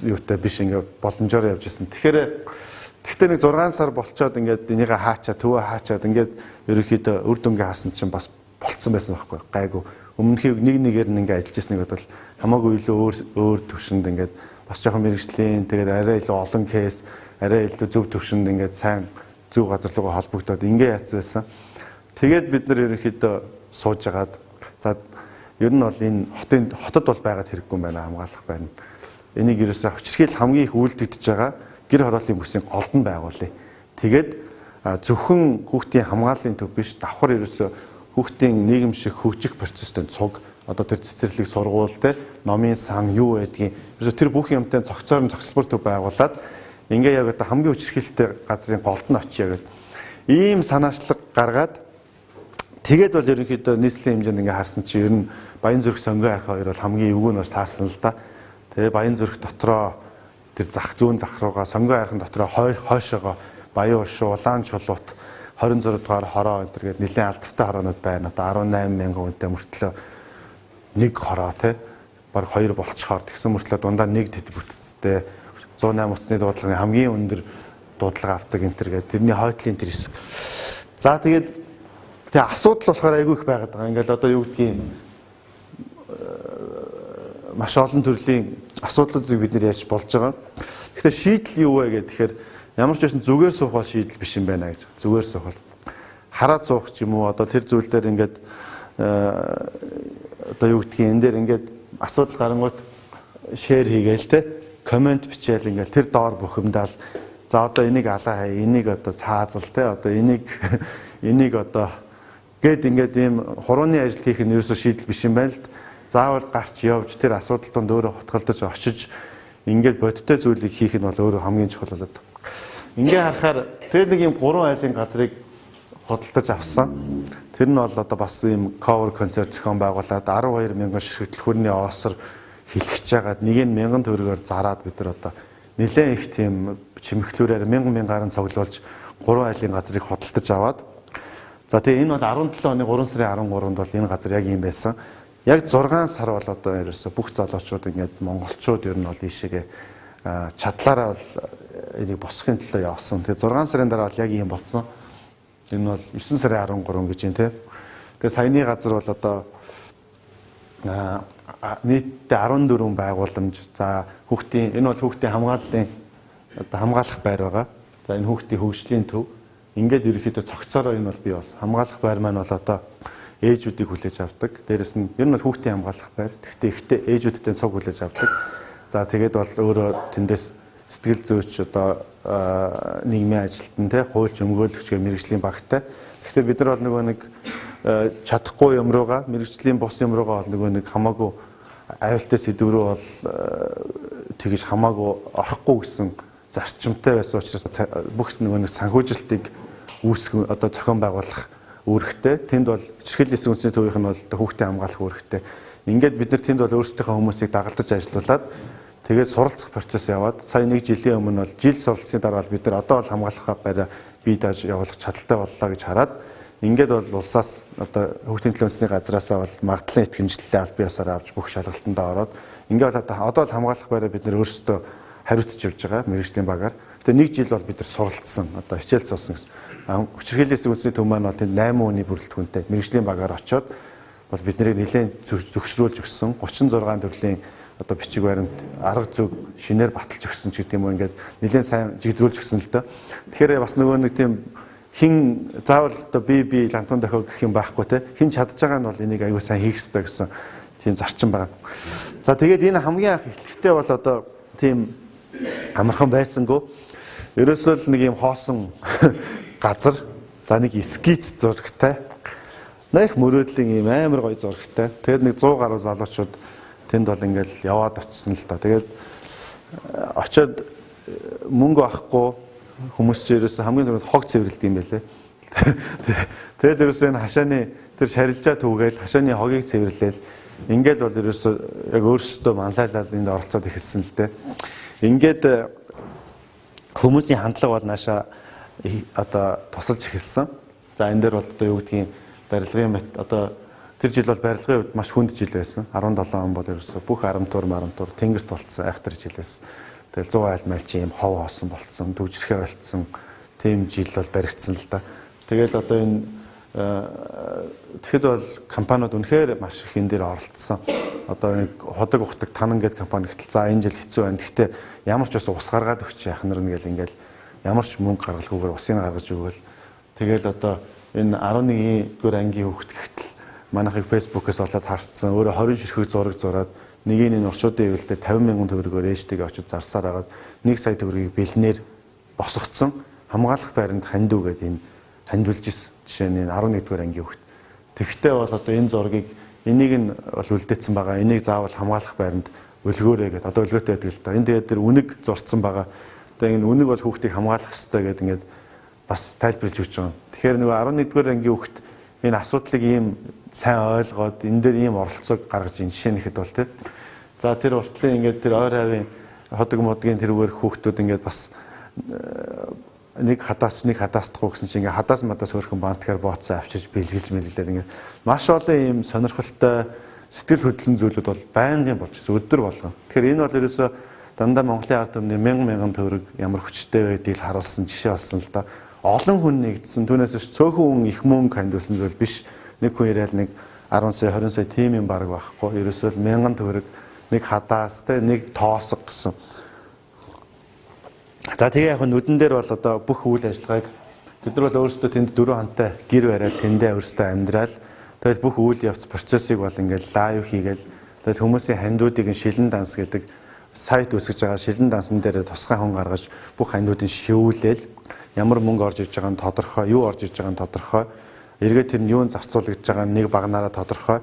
юутай биш ингээ боломжоор явж исэн. Тэгэхдээ нэг 6 сар болцоод ингээд энийгээ хаачаа төвөө хаачаад ингээд ерөөхдөө үр дүнгээ харсан чинь бас болцсон байсан байхгүй гайгүй. Өмнөхийг нэг нэгээр нь ингээ ажиллаж ирснийг бол хамаагүй илүү өөр төвшөнд ингээд бас жоохон мэрэгжлийн тэгээд арай илүү олон кейс арай илүү зөв төвшөнд ингээд сайн зөв газар руугаа холбогдоод ингээ яатсан байсан. Тэгээд бид нар ерөөхдөө сууж агаад за ер нь бол энэ хотод бол байгаад хэрэггүй юм байна хамгаалах байна. Энийг ерөөсөө хүчирхийлэл хамгийн их үйлдэгдэж байгаа гэр хорооллын бүсийн голд нь байгуулъя. Тэгээд зөвхөн хүүхдийн хамгааллын төв биш давхар ерөөсөө хүүхдийн нийгэм шиг хөгжих процесстэй цуг одоо тэр цэцэрлэг сургууль те номын сан юу байдгийг ерөөсөө тэр бүх юмтай цогцоор нь цогцлбор төв байгуулад ингээ яг одоо хамгийн хүчирхийлэлтэй газрын голд нь очие гэдэг ийм санаачлаг гаргаад тэгээд бол ерөнхийдөө нийслэлийн хэмжээнд ингээ харсан чи ер нь Баян зүрх сонгоо арх хоёр бол хамгийн эвгүй нь бас таарсан л да. Тэгээ Баян зүрх дотроо тэр зүүн зах руугаа сонгоо архын дотроо хойшоогоо Баян ушуу, Улаан чулуут 26 дугаар хороо энэ гээд нэлээд алдартай хороонууд байна. Одоо 18,000 хүнтэй мөртлөө нэг хороо тий баг 2 болцохоор тэгсэн мөртлөө дундаа нэг тэт бүтцтэй 108 утасны дуудлагын хамгийн өндөр дуудлага авдаг энэ гээд тэрний хойтлын тэр хэсэг. За тэгээд тэгээ асуудал болохоор айгүй их байгаад байгаа. Ингээл одоо юу гэдгийг маш олон төрлийн асуудлуудыг бид нэр ярьж болж байгаа. Тэгэхээр шийдэл юу вэ гэхээр ямар ч байсан зүгээр суух бол шийдэл биш юм байна гэж. Зүгээр суух бол хараад суух ч юм уу одоо тэр зүйл дээр ингээд одоо юу гэдгийг энэ дээр ингээд асуудал гарангуут шеэр хийгээл те комент бичээл ингээд тэр доор бухимдаал за одоо энийг алаа хай энийг одоо цаазал те одоо энийг одоо гээд ингээд ийм хурууны ажил хийх нь ерөөсөө шийдэл биш юм байна л заавал гарч явж тэр асуудал донд өөрөө хотголдож очиж ингээд бодиттой зүйлийг хийх нь бол өөрөө хамгийн чухал болоод. Ингээ харахаар тэр нэг ийм 3 айлын газрыг худалдаж авсан. Тэр нь бол одоо бас ийм cover концерт зохион байгуулад 12 мянган ширхэг төлхөрний оосор хэлгэж байгаад нэг нь 1000 төгрөгөөр зараад бид нар одоо нэлээд их тийм чимэглүүрээр 1000 цуглуулж 3 айлын газрыг худалдаж аваад за тэгээ энэ бол 17 оны 3 сарын 13-нд бол энэ газар яг юм байсан. Яг 6 сар бол одоо ерөөсө бүх залуучууд ингээд монголчууд ер нь бол ийшээгээ чадлаараа бол энийг босхын төлөө явсан. Тэгээ 6 сарын дараа бол яг юм болсон. Энэ бол 9 сарын 13 гэж юм те. Тэгээ саяны газар бол одоо нийтдээ 14 байгууламж. За хүүхдийн энэ бол хүүхдийн хамгааллын одоо хамгаалах байр байгаа. За энэ хүүхдийн хөгжлийн төв. Ингээд ерөөхдөө цогцороо энэ бол бий болсон. Хамгаалах байр маань бол одоо ээжүүдийг хүлээж авдаг. Дээрэс нь ер нь бол хүүхдийн хамгаалах байр. Тэгтээ ихтэй ээжүүдтэй цог хүлээж авдаг. За тэгээд бол өөрөө тэндээс сэтгэл зүйч одоо нийгмийн ажилтан те хуульч өмгөөлөгч гэх мэрэгжлийн багтай. Гэхдээ бид нар бол нөгөө нэг чадахгүй юм руугаа мэрэгжлийн бос юм руугаа бол нөгөө нэг хамаагүй аюултай сэдв рүү бол тэгж хамаагүй орохгүй гэсэн зарчимтай байсан учраас бүх нөгөө нэг санхүүжилтийг үүсгэн одоо зохион байгуулах үүрэгтэй. Тэнд бол чихэл эсрэг үндэсний төвийнх нь бол хүүхдийн хамгаалах үүрэгтэй. Ингээд бид нар тэнд бол өөрсдийнхөө хүмүүсийг дагалдаж ажиллуулад тэгээд суралцах процесс яваад сая 1 жилийн өмнө бол жил суралцсны дараа бид нар одоо бол хамгаалах байраа бий дааж явуулах чадaltaй боллоо гэж хараад ингээд бол улсаас одоо хүүхдийн төлөө үндэсний газраасаа бол магадлалын итгэмжлэлээ аль биесээр авч бүх шалгалтандаа ороод ингээд одоо бол хамгаалах байраа бид нар өөрсдөө хариуцж явж байгаа мэрэгжлийн багаар. Гэтэ 1 жил бол бид нар суралцсан одоо хичээл цуусан гэсэн. Хүчирхийллийн эсрэг үндэсний төв маань бол тэнд 8 өний бүрэлдэхүүнтэй мэрэгжлийн багаар очоод бол бид нарыг нэлээд зөвшрүүлж өгсөн 36 төрлийн одоо бичиг баримт арга зүг шинээр баталж өгсөн ч гэдэг юм уу ингээд нэлээд сайн жигдрүүлж өгсөн л доо. Тэгэхээр бас нөгөө нэг тийм хин заавал одоо би лантуун дохио гэх юм байхгүй те хин чадж байгаа нь бол энийг аюу сайн хийх ёстой гэсэн тийм зарчим байна. За тэгээд энэ хамгийн анх эхлэхдээ бол одоо тийм амархан байсангүй ерөөсөө л нэг юм хоосон газар за нэг скиц зурагтай нэг мөрөөдлийн юм амар гоё зурагтай. Тэгээд нэг 100 гаруй залуучууд тэнд бол ингээл яваад очсон л доо. Тэгээд очоод мөнгө авахгүй хүмүүс ч ерөөсөө хамгийн түрүүнд хог цэвэрлдэг юм байлээ. Тэгээд ерөөсөө энэ хашааны тэр шарилжаа түгээл хашааны хогийг цэвэрлээл ингээл бол ерөөсөө яг өөрсдөө манлайлал энд оролцоод эхэлсэн л дээ. Ингээд хүмүүсийн хандлага бол нааша одоо тусалж эхэлсэн. За энэ дээр бол одоо юу гэдгийг барилгын мэт одоо тэр жил бол барилгын хувьд маш хүнд жил байсан. 17 он бол ерөөсөө бүх арамтуур тэнгэрт болцсон айхтар жил байсан. Тэгэл 100 айл мал чи юм хов хоосон болцсон, төвжирхээ болцсон тийм жил бол баригдсан л да. Тэгэл одоо энэ тэгэхэд бол компаниуд үнэхээр маш их энэ дээр оролцсон. Одоо нэг ходог ухдаг танан гэдэг компани гэтэл за энэ жил хэцүү байна. Гэхдээ ямар ч бас ус гаргаад өгч яах нар нэгэл ингээл ямар ч мөнгө гаргалгүйгээр усыг гаргаж өгөөл. Тэгэл одоо энэ 11-р ангийн хүүхэд гэтэл манайхыг фэйсбүүкээс олоод харцсан. Өөрөө 20 ширхэг зураг зураад нэгийг энэ уршуудын хэвлэлдээ 50,000 төгрөгөөр ээжтэйгээ очиж зарсаар агаад 1 сая төгрөгийг бэлнээр босгоцсон. Хамгаалах байранд хандив гэдэг энэ хандвилж ирсэн. Жишээ нь 11-р ангийн хүүхэд. Тэгвэл бол одоо энэ зургийг энийг нь бол үлдээсэн байгаа. Энийг заавал хамгаалах байранд өлгөөрэй гэдэг. Одоо өлгөөтэй байдаг л да. Энэ тэгээд тэр үнэг зурцсан байгаа. Одоо энэ үнэг бол хүүхдийг хамгаалах ёстой гэдэг ингээд бас тайлбарлаж өгч байгаа. Тэгэхээр нөгөө 11-р ангийн хүүхэд энэ асуудлыг ийм сайн ойлгоод энэ дээр ийм оролцоог гаргаж ин жишээ нэхэд бол тийм. За тэр уртлын ингээд тэр ойр хавийн ходог модгийн тэрүүгээр хүүхдүүд ингээд бас нэг хадаасдахгүй гэсэн чинь ингээд хадаас мадаас өөрхөн бантгаар бооцсон авчирч бэлгэлж мэлгэлээр ингээд маш олон ийм сонирхолтой сэтгэл хөдлөн зүйлүүд бол байнгын болж ирсэн өдөр болгон. Тэгэхээр энэ бол ерөөсөө дандаа Монголын ард түмний 1000 төгрөг ямар хүчтэй байдгийг харуулсан жишээ болсон л да. Олон хүн нэгдсэн түүнээс ч цөөхөн хүн их мөнгө хандуулсан зүйл биш. Нэг хүн ирээл нэг 10 сая 20 сая тийм юм баг байхгүй. Ерөөсөө л 1000 төгрөг нэг хадаас те нэг тоосго гэсэн. За тэгээ яг нүдэн дээр бол одоо бүх үйл ажиллагааг бид нар бол өөрсдөө тэнд 4 хонтой гэр бариад тэндээ өөрсдөө амьдрал тэгэл бүх үйл явц процессыг бол ингээд лайв хийгээл тэгэл хүмүүсийн хандуудыг шилэн данс гэдэг сайт үүсгэж байгаа шилэн дансан дээр тусгай хон гаргаж бүх хандуудыг шивүүлээл ямар мөнгө орж ирж байгаа нь тодорхой, юу орж ирж байгаа нь тодорхой, эргээд тэр нь юунд зарцуулагдж байгаа нь нэг багнаараа тодорхой.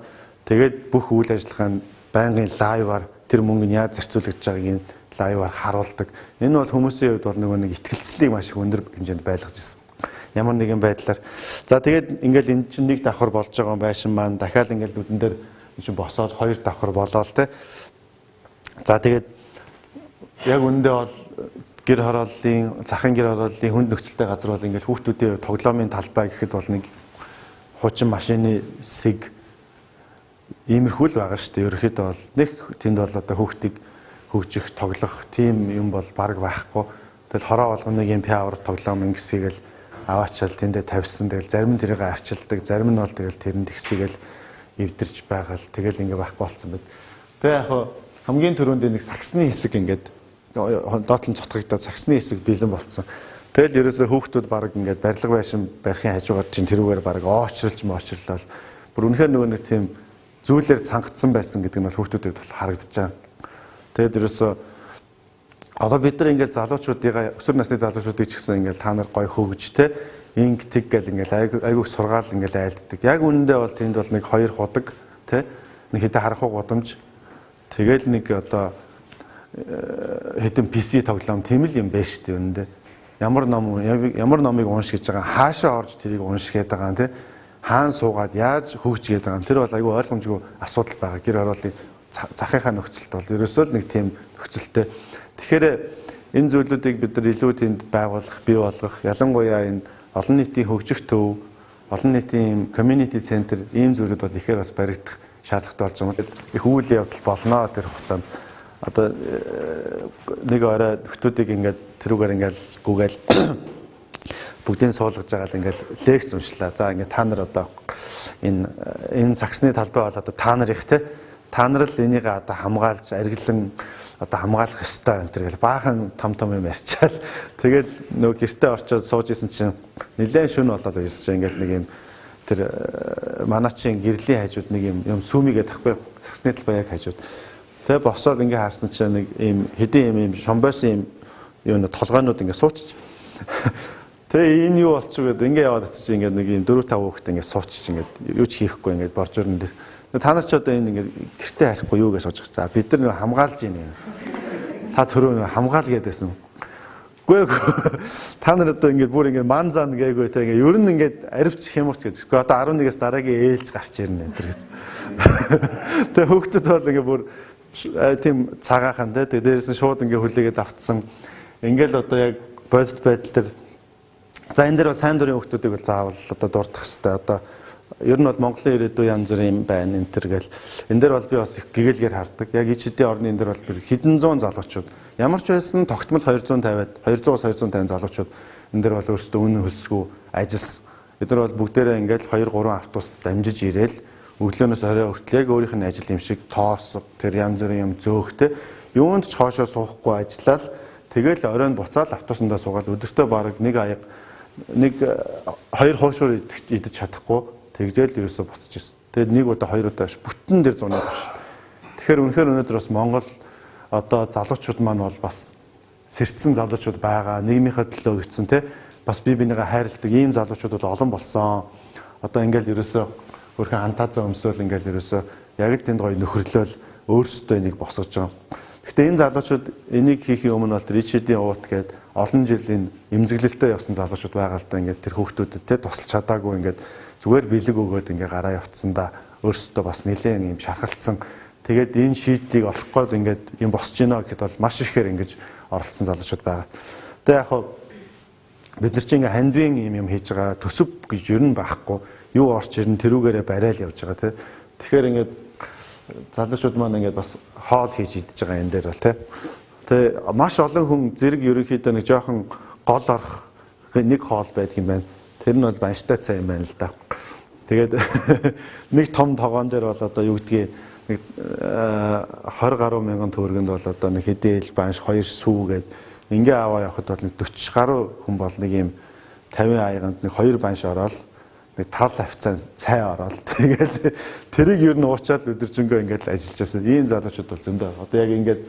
Тэгээд бүх үйл ажиллагаа нь байнгын лайваар тэр мөнгө нь яаж зарцуулагдж байгааг лайваар харуулдаг. Энэ бол хүмүүсийн хувьд бол нэг итгэлцлийг маш их өндөр хэмжээнд байлгаж ирсэн. Ямар нэгэн байдлаар. За тэгээд ингээл энэ чинь нэг давхар болж байгаа юм байшин маань дахиад ингээл нүдэн дээр чинь босоод 2 давхар болоо л те. За тэгээд яг үндэ бол гэр хорооллын, захын гэр хорооллын хүнд нөхцөлтэй газар бол ингээл хүүхдүүдийн тоглоомын талбай гэхэд бол нэг хуучин машины сэг иймэрхүү л байгаа шүү дээ. Ерөнхийдөө бол нэг тэнд бол одоо хүүхдийг хөгжих, тоглох тийм юм бол баг байхгүй. Тэгэл хороо болгоныг юм пиавар тоглоом ингэсгээл аваачаал тэндээ тавьсан. Тэгэл зарим нь тэрийг арчилдаг, зарим нь бол тэгэл тэрэнд ихсгээл эвдэрч байгаа л тэгэл ингээ байхгүй болсон байд. Тэгээ яг хамгийн түрүүнд нэг саксны хэсэг ингээд доотлон цутгагдаад саксны хэсэг бэлэн болцсон. Тэгэл ерөөсөө хүүхдүүд баг ингээд барилга байшин барихын хажуугаар чинь тэрүүгээр баг оочрлж моочрлол бүр үнэхээр нөгөө нэг тийм зүйлээр цангацсан байсан гэдэг нь бол хүүхдүүдэд бол харагдаж байгаа. Тэгээд ерөөсөө одоо бид нар ингээд залуучуудыгаа өсвөр насны залуучуудыг ч гэсэн ингээд та нар гой хөгж те инг тэг гэл ингээд айгүйх сургаал ингээд айлддаг. Яг үнэндээ бол тэнд бол нэг 2 худаг те нэг хэдэ харахгүй гудамж тэгэл нэг одоо хэдэн PC тоглоом тийм л юм байна шүү дээ үнэндээ. Ямар номыг уншиж байгаа хаашаа орж тэрийг уншгээд байгаа те хаан суугаад яаж хөгжгээд байгаа тэр бол айгүй ойлгомжгүй асуудал байгаа. Гэр хорооллын захынхаа нөхцөлт бол ерөөсөө л нэг тийм нөхцөлтэй. Тэгэхээр энэ зүйлүүдийг бид нар илүү тэнд байгуулах, бий болгох, ялангуяа энэ олон нийтийн хөгжих төв, олон нийтийн community center ийм зүйлүүд бол ихээр бас баригдах шаардлагатай болж байгаа юм. Их үйл явдал болно тэр хугацаанд. Одоо нэг орой нөхдүүдийг ингээд тэрүүгээр ингээд гүгээл бүгдийг суулгаж байгаа л ингээд лекц уншлаа. За ингээд та нар одоо энэ саксны талбай бол одоо та нар их те та нар л энийг одоо хамгаалж арилан одоо хамгаалах ёстой энэ төр гэл баахан том юм ярьчаал. Тэгэл нөгөө гэртээ орчоод сууж исэн чинь нэлээд шүн болоод байсан чинь ингээд нэг юм тэр манай чинь гэрлийн хажууд нэг юм сүмигээ тахгүй саксны талбай яг хажууд. Тэгээ босоод ингээд харсан чинь нэг юм хэдийн юм шомбойсон юм толгойнууд ингээд суучиж. Тэгээ энэ юу болчих гээд ингээд яваад очиж ингээд нэг юм 4-5 хүүхэд ингээд суучиж ингээд юу ч хийхгүй ингээд боржорн дээр. Та нар ч одоо энэ ингээд гэртээ харихгүй юу гэж сууж байгаа. Бид нар хамгаалж ийн. Та түрүү хамгаал гэдээсэн. Үгүй та нар одоо ингээд бүр ингээд манзан гээгүй те ингээд ер нь ингээд аривч хямарч гэдэг. Гэхдээ одоо 11-ээс дараагийн ээлж гарч ирнэ энэ төр гэсэн. Тэгээ хүүхдүүд бол ингээд бүр тийм цагаахан те дээрээс нь шууд ингээд хүлээгээд автсан. Ингээл одоо яг бодит байдал дээр за энэ дээр бол сайн дурын хүүхдүүдийг бол заавал одоо дурдах хэрэгтэй. Одоо ер нь бол Монголын ирээдүй янз бүрийн юм байна энэ төр гэл. Энэ дээр бол би бас их гэгээлгээр хардаг. Яг ичдийн орны энэ дээр бол би хэдэн зуун залуучууд ямар ч байсан тогтмол 250-аад 200-аас 250 залуучууд энэ дээр бол өөрсдөө үнэн хөлсгүй ажилласан. Бид нар бол бүгдээрээ ингээл 2-3 автобус дамжиж ирээл өглөөнөөс орой хүртэл яг өөрийнх нь ажил юм шиг тоос тэр янз бүрийн юм зөөхтэй юунд ч хоошоо суухгүй ажиллаад тэгэл оройн буцаал автобусандаа суугаад өдөртөө бараг нэг аяг нэг 2 хуушуур идэж чадахгүй тэгжэл ерөөсө буцаж ирсэн. Тэгээд нэг удаа 2 удаа биш бүтэн дээр зунаад биш. Тэгэхээр үнэхээр өнөөдөр бас Монгол одоо залуучууд маань бол бас сэрцэн залуучууд байгаа. Нийгмийнхаа төлөө өгсөн те бас бие бинийгээ хайрладаг ийм залуучууд бол олон болсон. Одоо ингээл ерөөсө өөрхөн антаазаа өмсөөл ингээл ерөөсө яг л тэнд гоё нөхөрлөөл өөрсдөө энийг босгож байгаа. Гэхдээ энэ залуучууд энийг хийхийн өмнө бол тэр шидийн уут гээд олон жилийн эмзэглэлтэй явсан залуучууд байгаа л да ингээд тэр хүүхдүүдэд те тусалж чадаагүй ингээд зүгээр бэлэг өгөөд ингээ гараа явцсан да өөрсдөө бас нэлээд юм шархалцсан. Тэгээд энэ шийдлийг олох гээд ингээд юм босч гинэ гэхэд бол маш ихээр ингэж оролцсон залуучууд байгаа. Тэгээ яг бид нар чинь ингээ хандвийн юм хийж байгаа төсөв гэж ер нь байхгүй. Юу орч ирнэ тэрүүгээрээ барайл явж байгаа те. Тэгэхээр ингээд залуучууд маань ингээд бас хоол хийж идэж байгаа энэ дээр бол те. Тэгээ маш олон хүн зэрэг ерөнхийдөө нэг жоохон гол орох нэг хоол байдаг юм байна. Тэр нь бол банштай цай юм байна л да. Тэгээд нэг том тогоон дээр бол одоо юу гэдгийг нэг 20 гаруй мянган төгрөгөнд бол одоо нэг хэдэл банш 2 сүү гээд ингээ аваа явахад бол нэг 40 гаруй хүн бол нэг юм 50 аяганд нэг 2 банш ороод нэг тал авцаа цай ороод тэгэл тэрийг ер нь уучаал өдөржингөө ингээд ажиллаж байсан. Ийм залуучууд бол зөндөө. Одоо яг ингээд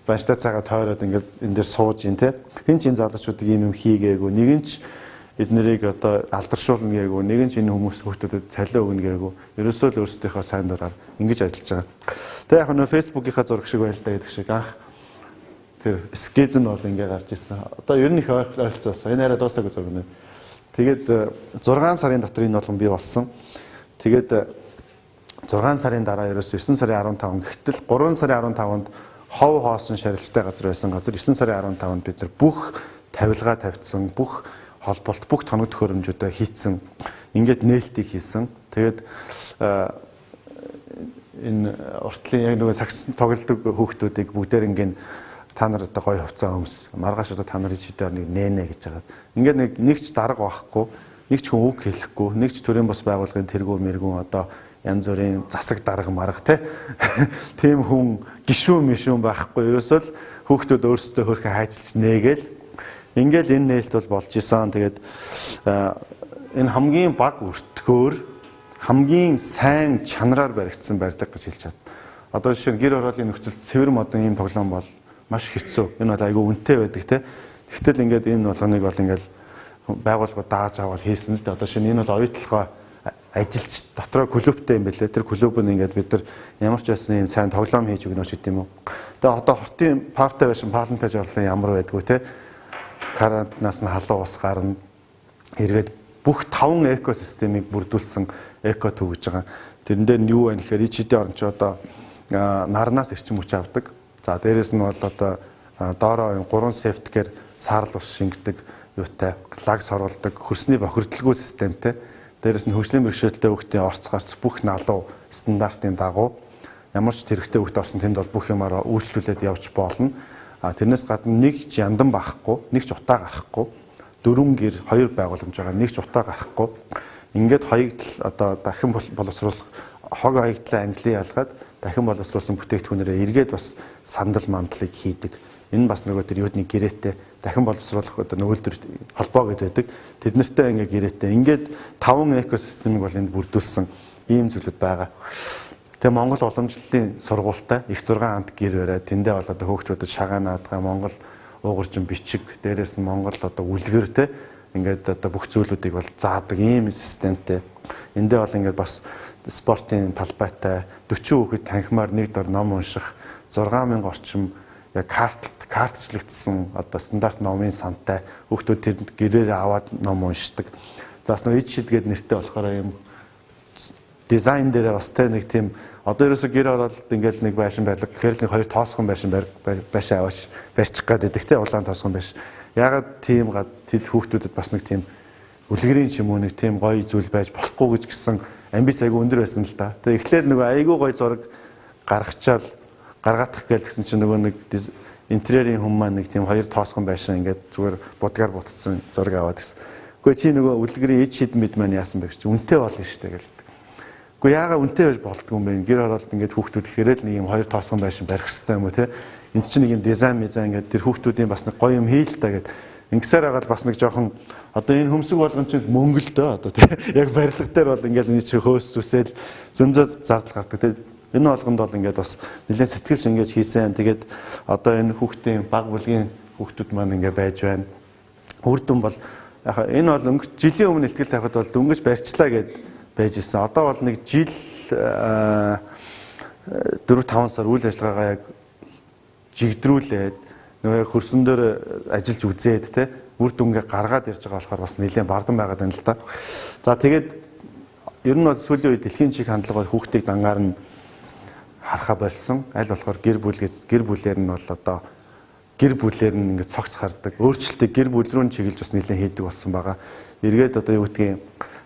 банштай цагаа тойроод ингээд энэ дээр сууж ин тэ. Хин ч энэ залуучуудыг ийм юм хийгээгүй. Нэгэн ч эднэрийг одоо алдаршуулна гээгүй. Нэгэн ч энэ хүмүүс хүүхдүүдэд цалиа өгнө гээгүй. Ерөөсөө л өөрсдийнхөө сайн дураар ингэж ажиллаж байгаа. Тэ яг нөө фэйсбүүкийнхаа зураг шиг байлдаа гэдэг шиг анх тэр скиз нь бол ингээ гарч ирсэн. Одоо ер нь их ойролцоосоо. Энэ арай дуусаагүй зураг нэ. Тэгээд 6 сарын дотор энэ болгон бий болсон. Тэгээд 6 сарын дараа ерөөсөө 9 сарын 15 гэтэл 3 сарын 15-нд хов хоосон шарилжтай газар байсан газар 9 сарын 15-нд бид нар бүх тавилга тавьдсан, бүх холболт, бүх тоног төхөөрөмжүүдээ хийцэн. Ингээд нээлтийг хийсэн. Тэгээд энэ уртлын яг нөгөө сакс тоглодог хүүхдүүдийг бүгдээр ингээд та нар одоо гоё хувцас өмс. Маргааш одоо та нарын чидээр нэг нэнэ гэж байгаа. Ингээд нэг ч дарга байхгүй, нэг ч хүн үг хэлэхгүй, нэг ч төрийн бас байгууллагын тэргүүн мэргүүн одоо янз бүрийн засаг дарга марга те. Тийм хүн гişүүн мишүүн байхгүй. Ерөөсөө л хүүхдүүд өөрсдөө хөрхө хайчилж нээгээл ингээл энэ нээлт бол болж исэн. Тэгээд энэ хамгийн бага өртгөөр хамгийн сайн чанараар баригдсан барьдаг гэж хэлж чад. Одоо жишээ нь гэр ороолын нөхцөлд цэвэр модон ийм тоглоом бол маш хэцүү. Энэ бол айгүй үнэтэй байдаг те. Тэгтэл ингээд энэ болгоныг бол ингээл байгууллагууд дааж аваад хийсэн л дээ. Одоо шинэ энэ бол оюутлогоо ажилч дотроо клубтэй юм байлээ. Тэр клуб нь ингээд бид нар ямар ч байсан ийм сайн тоглоом хийж өгнө ч гэдэм үү. Тэгээ одоо хортын парти байшин палантаж орлон ямар байдгүй те. Карантинаас нь халуун ус гарна. Эргээд бүх 5 экосистемийг бүрдүүлсэн эко төв гэж байгаа. Тэрэн дээр нь юу вэ гэхээр ичидийн орон ч одоо нарнаас эрчим хүч авдаг. За дээрэс нь бол одоо доороо 3 сефтгээр саарл ус шингэдэг юутай, лаг сорулдаг, хөрсний бохирдолгүй системтэй. Дээрэс нь хөгжлийн бэрхшээлтэй хүүхдийн орц гарц бүх налуу стандартын дагуу ямар ч тэрэгтэй хүүхд орсон тэнд бол бүх юмараа үйлчлүүлээд явж болно. Тэрнээс гадна нэг ч яндан байхгүй, нэг ч утаа гарахгүй, 4 гэр 2 байгууламж байгаа, нэг ч утаа гарахгүй. Ингээд хаягдл одоо дахин боловсруулах хог хаягдлаа англи ялгаад дахин боловсруулсан бүтээгдэхүүнээрээ эргээд бас сандал мандлыг хийдэг. Энэ бас нөгөө тэр юудны гэрээтэй дахин боловсруулах одоо нөгөөлдөр холбоо гэдэг байдаг. Тэд нартай ингээ гэрээтэй ингээд 5 экосистемийг бол энд бүрдүүлсэн ийм зүйлүүд байгаа. Тэгээ Монгол уламжлалын сургуультай их 6 ант гэр бариад тэндээ бол одоо хүүхдүүдэд шагаа наадгаа Монгол уугуржин бичиг дээрээс нь Монгол одоо үлгэр те ингээд одоо бүх зүйлүүдийг бол заадаг ийм системтэй. Эндээ бол ингээд бас спортын талбайтай 40 хүүхэд танхимаар нэг дор ном унших 6000 орчим яг картчлагдсан одоо стандарт номын сантай хүүхдүүд тэр гэрээр аваад ном уншдаг. Заас нөгөө ид шидгээд нэртэй болохоор юм дизайн дээр бас тэ нэг тийм одоо ерөөсө гэр ороод ингээл нэг байшин барилга гэхээр л нэг 2 тоосхон байшин байшаа аваач барьчих гээд байдаг те улаан тоосхон байш. Ягаад тийм гад тэд хүүхдүүдэд бас нэг тийм үлгэрийн ч юм уу нэг тийм гоё зүйл байж болохгүй гэж гисэн амбиц айгу өндөр байсан л да. Тэгээ эхлээл нөгөө айгу гоё зураг гаргачаал гаргаадах гээл гэсэн чинь нөгөө нэг интерьерийн хүн маань нэг тийм 2 тоосхон байшин ингээд зүгээр будгаар бутцсан зураг аваад гэсэн. Гэхдээ чи нөгөө үлгэрийн ид шид мэд маань яасан бэ гэж үнэтэй болно шүү дээ гэл. Гэхдээ яагаад үнэтэй байж болдгоо юм бэ? Гэр оролт ингээд хүүхдүүд ихэрээл нэг юм 2 тоосхон байшин барих хэрэгтэй юм уу те? Энд чинь нэг юм дизайн ингээд тэр хүүхдүүдийн бас нэг гоё юм хийл та гэд. Ингэсээр агаад бас нэг жоохон одоо энэ хөмсөг болгон чинь мөнгөлдөө одоо те яг барилга дээр бол ингээд энэ чи хөөс зүсэл зөнзөө зардал гардаг те. Энэ болгонд бол ингээд бас нэлээд сэтгэл шингээж хийсэн. Тэгээд одоо энэ хүүхдийн баг бүлгийн хүүхдүүд маань ингээд байж байна. Үр дүн бол яг энэ бол өнгөрч жилийн өмнө ихтгэл тавихад бол дөнгөж барьчлаа гэд байж исэн. Одоо бол нэг жил 4-5 сар үйл ажиллагаагаа яг жигдрүүлээд нөгөө хөрсөн дээр ажиллаж үзээд те үр дүнгээ гаргаад ирж байгаа болохоор бас нэлээд бардам байгаад байна л да. За тэгээд ер нь бол сүүлийн үед дэлхийн чиг хандлага хүүхдийг дангаар нь харахаа болсон. Аль болохоор гэр бүлээр нь бол одоо гэр бүлээр нь ингээд цогц хардаг. Өөрчлөлтийг гэр бүл рүү нь чиглэж бас нэлээд хийдэг болсон байгаа. Эргээд одоо юу гэдгийг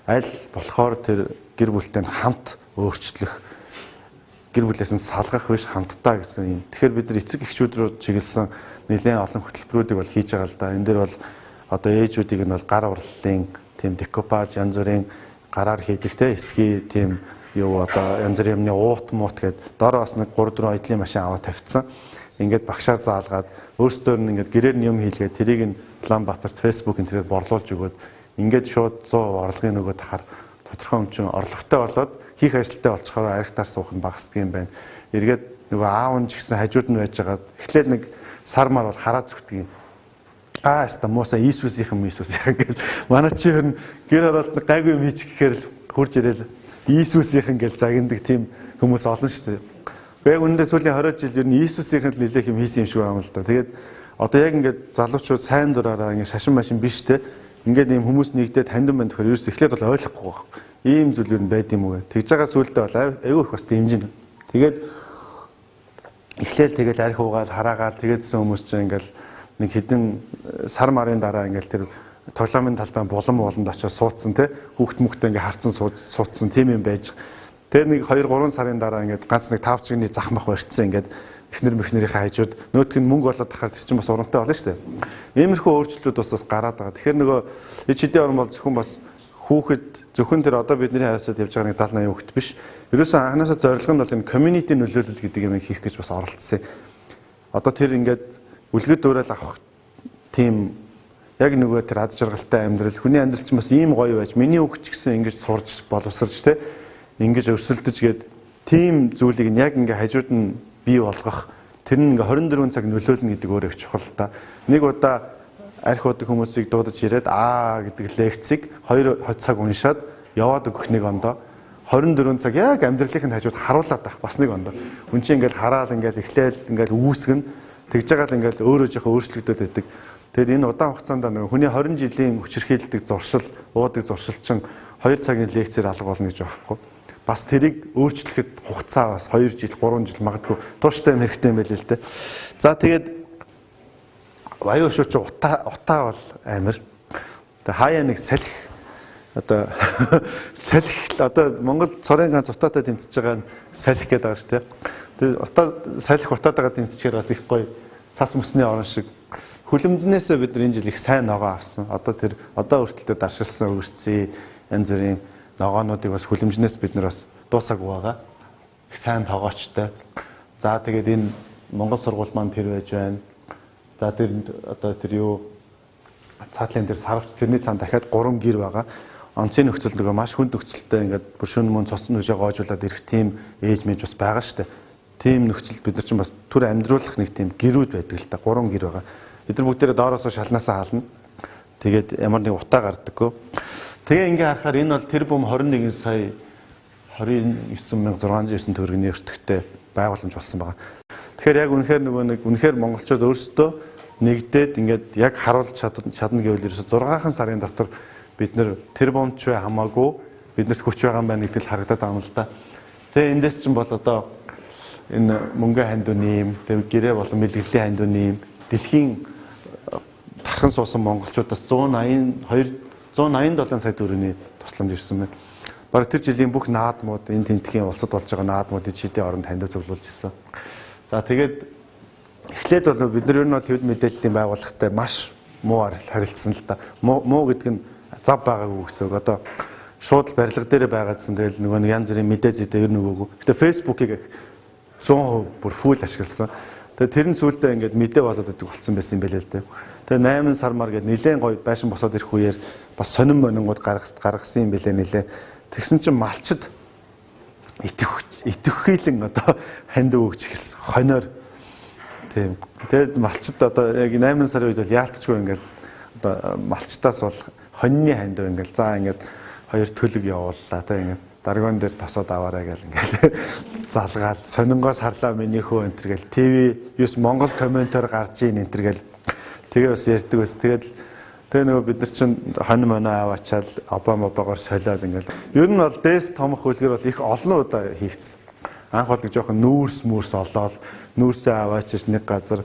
аль болохоор тэр гэр бүлтэй хамт өөрчлөх гэр бүлээс нь салгах биш хамтдаа гэсэн юм. Тэгэхээр бид нар эцэг эхчүүд рүү чиглэсэн нэлээд олон хөтөлбөрүүдийг бол хийж байгаа л да. Энэ дээр бол одоо ээжүүдийг нь бол гар урлалын тийм декопаж янз бүрийн гараар хийдэг те эсхий тийм юу одоо янз бүрийн уут муут гээд доор бас нэг 3-4 ойдлын машин аваад тавьчихсан. ингээд багшаар заалгаад өөрсдөр нь ингээд гэрээр нь юм хийлгээд тэрийг нь Улаанбаатарт Facebook интернет борлуулж өгөөд ингээд шууд 100% орлогын нөгөө тахаар тодорхой өмчөн орлоготой болоод хийх ажилтаа болцохоор аригтаар суух нь багасдаг юм байна. Эргээд нөгөө аав нь ч гэсэн хажууд нь байжгаад эхлээд нэг сар мар бол хараа зүгтгийг. Хаста мууса Иесусийнхэн гэж манай чи хөрн гэр оролт гайгүй юм хийчих гэхээр л хурж ирээл Иесусийнхэн гэж загиндаг тийм хүмүүс олон шүү дээ. Яг үүндээ сүүлийн 20 жил ер нь Иесусийнхэн л нэлээх юм хийсэн юм шиг байна л да. Тэгээд одоо яг ингээд залуучууд сайн дураараа ингээд шашин машин биш те. Ингээд ийм хүмүүс нэгдээд хандсан байна тэгэхээр ерөөс эхлээд бол ойлгохгүй байх. Ийм зүйл ер нь байд юм уу гэ. Тэгж байгаа сүултээ бол айгүй их бас дэмжин. Тэгээд эхлээл тэгэл арх уугаал хараагаал тэгээдсэн хүмүүс чинь ингээд нэг хэдэн сар марын дараа ингээд тэр тоглоомын талбай болонд очиж суудсан те. Хүүхд мөхтэй ингээд харцсан суудсан тийм юм байж. Тэр нэг 2-3 сарын дараа ингээд ганц нэг 5 чигний зах мах барьцсан ингээд эхнэр мөхнэрийнхээ хажууд нөтг нь мөнгө болоод тахаар тэр чинь бас урамтай болно шүү дээ. Иймэрхүү өөрчлөлтүүд бас гараад байгаа. Тэгэхээр нөгөө шидийн орон бол зөвхөн бас хүүхэд зөвхөн тэр одоо бидний харьцаад явж байгаа нэг 70-80 хүүхэд биш. Ерөөсөн анханасаа зорилго нь бол энэ community нөлөөлөл гэдэг юм хийх гэж бас оролцсон. Одоо тэр ингээд үлгэд дуурал авах тийм яг нөгөө тэр аз жаргалтай амьдрал хүний амьдрал чинь бас ийм гоё байж миний хүүхэд ч гэсэн ингэж сурж боловсрж те ингэж өрсөлдөж гээд тийм зүйлийг яг ингээ хажууд нь бий болгох тэр нь ингээ 24 цаг нөлөөлнө гэдэг өөрөө их чухал та. Нэг удаа арх удаг хүмүүсийг дуудаж ирээд гэдэг лекцийг 2 цаг уншаад яваад өгөх нэг ондоо 24 цаг яг амьдралын хажууд харуулад байх бас нэг ондоо. Хүн чинь ингээл хараал ингээл эхлээл ингээл үүсгэн тэгж байгаа л ингээл өөрөө жоохон өөрчлөгдөд байдаг. Тэгэд энэ удаан хугацаанд нэг хүний 20 жилийн хүчирхийлдэг зуршил, уудаг зуршил чинь 2 цагийн лекцээр алга болно гэж байхгүй. Бас тэрийг өөрчлөхөд хугацаа бас 2 жил, 3 жил магадгүй тууштай хэрэгтэй юм байл л дээ. За тэгээд баян шууч утаа бол амир. Тэгээ хаяа нэг салхи одоо салхи одоо Монгол цорын ганц утаатай тэмцэж байгаа нь салхи гэдэг байгаа шүү дээ. Тэгээд утаа салхи утаатайгаа тэмцэхээр бас их гоё цас мөсний орон шиг хүлэмжнээсээ бид нар энэ жил их сайн ногоо авсан. Одоо тэр одоо хүртэл даршилсан өргөцсөн янз бүрийн ногоонуудыг бас хүлэмжнээс бид нар бас дуусаагүй байгаа. Их сайн тоогоочтой. За тэгээд энэ Монгол сургууль маань тэр байж байна. За тэр одоо тэр юу цаатлын тэр сарвч тэрний цаана дахиад 3 гэр байгаа. Онцгийн нөхцөл нөгөө маш хүнд нөхцөлтэй ингээд бүршүүн мөн цоцсон үжээ гоожуулаад ирэх тийм ээж мэж бас байгаа шүү дээ. Тийм нөхцөлд бид нар чинь бас түр амьдруулах нэг тийм гэрүүд байдаг л та 3 гэр байгаа. Эдгээр бүгдээрээ доороосоо шалнаасаа хаална. Тэгээд ямар нэг утаа гардаггүй. Тэгээ ингээ харахаар энэ бол тэр бум 21 сая 29609 төгрөгийн өртөгтэй байгууламж болсон байгаа. Тэгэхээр яг үнэхээр нөгөө нэг үнэхээр монголчууд өөрсдөө нэгдээд ингээд яг харуулж чадна гэвэл ерөөсө 6 сарын дотор бид нэр тэр бомч хамаагүй биднэрт хүч байгаа юм байна гэдэг л харагдаад байгаа юм л да. Тэгээ эндээс чинь бол одоо энэ мөнгө хандууны юм, тэгээ гэрээ болон мэлгэлийн хандууны юм дэлхийн тархан суусан монголчуудаас 187 сая төгрөгийн тусламж ирсэн байна. Бараг тэр жилийн бүх наадмууд энэ тентхийн улсад болж байгаа наадмуудыг шидийн оронд хандив цуглуулж ирсэн. За тэгээд эхлээд бол бид нар ер нь бол хэвлэл мэдээллийн байгууллагатай маш муу харилцсан л да. Муу гэдэг нь зав байгаагүй гэсэн үг. Одоо шууд барилга дээр байгаадсан тэгэл нөгөө нэг янз бүрийн мэдээ зүйтэй ер нь өгөөгүй. Гэтэ фэйсбүүкийг 100% бүр фул ашигласан. Тэгээд тэр нь сүултээ ингээд мэдээ болоод идэг болсон байсан юм байлээ л дээ. Тэгээ 8 сар мар гээд нилээн гоё байшин босоод ирэх үеэр бас сонин монингууд гаргасан юм байлээ нилээ. Тэгсэн чинь малчид итгэхийлэн одоо ханд өгч эхэлсэн. Хоноор. Тийм. Тэгээд малчид одоо яг 8 сарын үед бол яалтчгүй ингээл одоо малчтаас бол хоньны ханд ингээл за ингээд 2 төлөг явууллаа та ингээд даргон дээр тосоод аваарай гэл ингээл залгаал сонингоос харлаа минийхөө энтер гэл ТV 9 Монгол комментор гарч ийн энтер гэл тэгээ бас ярьдаг бас тэгээ нөгөө бид нар чинь хонь моно аваачаал обамогоор солиол ингээл ер нь бол дээс томох хөлгөр бол их олон удаа хийгдсэн. Анх бол нэг жоохон нүүрс олоод нүүрсээ аваачиж нэг газар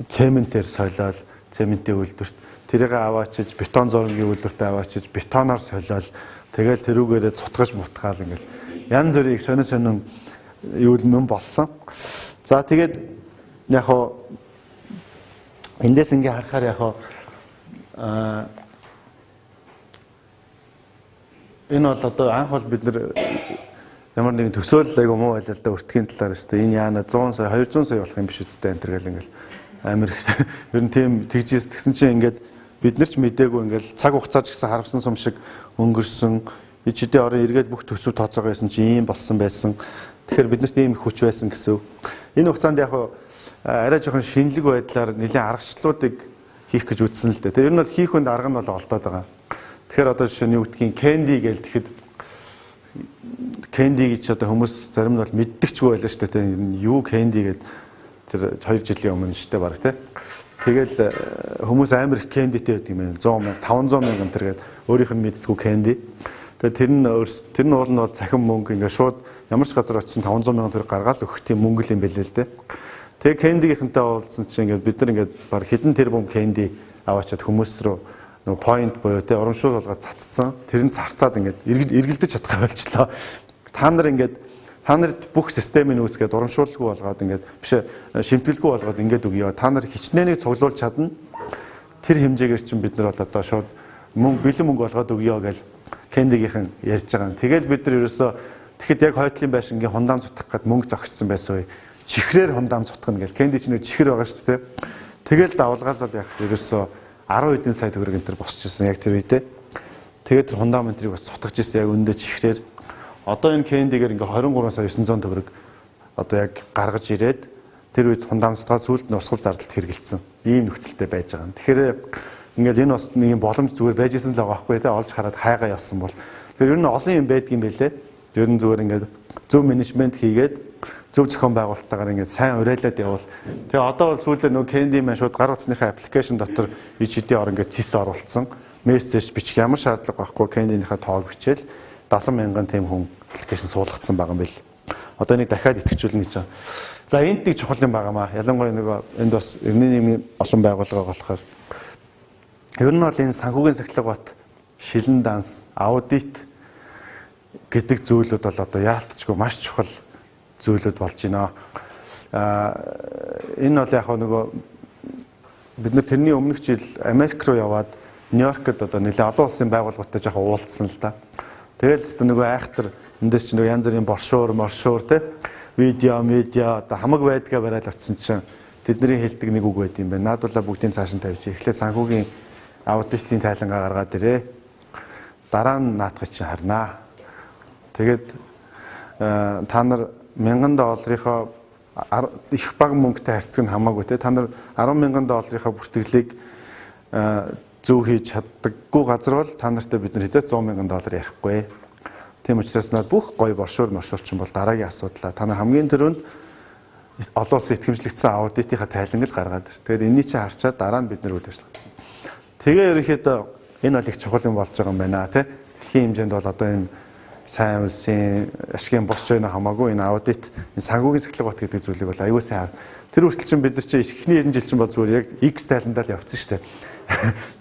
цементээр солиол цементийн үйлдвэрт тэрийг аваачиж бетон зургийн үйлдвэрт аваачиж бетоноор солиол тэгэл тэрүүгээрээ цутгаж мутгаал ингээл янз бүрийг сонин юу юм болсон. За тэгээд яг хоо эндээс ингээ харахаар яг хоо энэ бол одоо анх бол бид нэр ямар нэгэн төсөөлөл айгу муу байлаа л да өртгийн талаар өстэй энэ яана 100 сая 200 сая болох юм биш үстэй энэ гэл ингээл амир ер нь тийм тэгжээс тэгсэн чинь ингээд бид нар ч мдээгүй ингээл цаг хугацаа ч гэсэн харамсан сум шиг өнгөрсөн ичдээ орон эргээд бүх төсөв тооцоогоо байсан чинь ийм болсон байсан. Тэгэхээр биднэрт ийм хүч байсан гэсэн. Энэ хугацаанд яг арай жоохон шинэлэг байдлаар нэлийн аргачлалуудыг хийх гэж үзсэн л дээ. Тэр ер нь бол хийх хүнд арга нь бол олдоод байгаа. Тэгэхээр одоо жишээ нь юу гэдгийг candy гэж тэгэхэд candy гэж одоо хүмүүс зарим нь бол мэддэгчгүй байлаа шүү дээ. Юу candy гэдэг тэр 2 жилийн өмнө шүү дээ баг тий. Тэгэл хүмүүс амар их candyтэй байдаг юм байна. 100 мянга 500 мянган тэр гээд өөрийнх нь мэддэггүй candy. Тэгээ тэр нь уул нь бол цахим мөнгө ингээ шууд ямар ч газар очисон 500 мянган төгрөг гаргаад өгөх тийм мөнгө юм бэлээ л дээ. Тэгээ candy-гийнхэнтэй уулзсан чинь ингээ бид нар ингээ баг хэдэн тэрбум candy аваачаад хүмүүс рүү нөгөө point буюу те урамшуул болгоод цацсан. Тэр нь зарцаад ингээ эргэлдэж чадхаа болчлоо. Та нарт бүх системийг үүсгээд урамшуулгүй болгоод ингээ биш шимтгэлгүй болгоод ингээ өгье. Та нар хичнээнийг цуглуулж чадна. Тэр хэмжээгээр чинь бид нар бол одоо шууд бэлэн мөнгө болгоод өгье гэж candy-гийнхэн ярьж байгаа. Тэгэл бид нар ерөөсөө тэгэхэд яг хойдлын байшингийн хундаам цутгах гээд мөнгө зогссон байсан үе. Чихрээр хундаам цутгана гэл candy чинь нэг чихэр байгаа шүү дээ. Тэгэл давалгаал бол яг ерөөсөө 10 хэдэн сая төгрөг энэ төр босчихсон яг тэр үедээ. Тэгээд тэр хундаам энтрийг бас цутгаж ирсэн яг өндөө чихрээр. Одоо энэ candy-гээр ингээ 23 сая 900 төгрөг одоо яг гаргаж ирээд тэр үед хундаам цутгаад сүлд нь урсгал зардалд хэрэгэлсэн. Ийм нөхцөлтэй байж байгаа. Тэгэхээр ингээл энэ бас нэг юм боломж зүгээр байж исэн л байгаа байхгүй те олж хараад хайгаа явсан бол. Тэр ер нь олон юм байдгийн байлээ. Ер нь зүгээр ингээд зөв менежмент хийгээд зөв зохион байгуулалтаагаар ингээд сайн уриалаад явал. Тэгээ одоо бол сүүлдээ нөгөө candy маань шууд гар утасныхаа аппликейшн дотор ичдийн орон ингээд цэс оруулсан. Мессеж бичих ямар шаардлага байхгүй candy-ийнхаа тоог бичээл 70 мянган тийм хүн аппликейшн суулгацсан байгаа юм бэл. Одоо энийг дахиад идэвхжүүлнэ гэж байна. За энд нэг чухал юм байгаамаа. Ялангуяа нөгөө энд бас эртний нийгмийн олон байгууллага болохоор ер нь бол энэ санхүүгийн сахилга бат шилэн данс аудит гэдэг зүйлүүд бол одоо яалтчгүй маш чухал зүйлүүд болж байна. Энэ бол яг нөгөө бид нар тэрний өмнөх жил Америк руу яваад Нью-Йоркд одоо нэлээд олон улсын байгууллагуудтай жоохон уулзсан л да. Тэгэл ч нөгөө айхтар эндээс ч нөгөө янз бүрийн боршуур те видео одоо хамаг байдгаа бариад очсон чинь тэдний хэлдэг нэг үг байд юм байна. Наадуулаа бүгдийн цааш нь тавьчих. Эхлээд санхүүгийн аудитын тайлангаа гаргаад ирээ. Дараа нь наатгаж чинь харнаа. Тэгээд та нар $1000-ийнхоо их бага мөнгөтэй харьцаг нь хамаагүй те та нар $10,000-ийнхоо бүртгэлийг зөв хийж чаддаггүй газар бол та нартай бид нар хэзээ $100,000 ярихгүй. Тийм учраас над бүх гоё боршуур чинь бол дараагийн асуудлаа. Та нар хамгийн түрүүнд олон улсын итгэмжлэгдсэн аудитынхаа тайлангыг гаргаад ир. Тэгээд энэний чинь харчаад дараа нь бид нар үйл ажиллагаа. Тэгээ ерөнхийдөө энэ бол их чухал юм болж байгаа юм байна те. Дэлхийн хэмжээнд бол одоо энэ сайн улсын ашигын босч байна хамаагүй энэ аудит энэ санхүүгийн сахилга бат гэдэг зүйлийг бол аюул сайн. Тэр хүртэл чинь бид нар чинь эхний 90 жил чинь бол зүгээр яг X тайландаа л явцсан шүү дээ.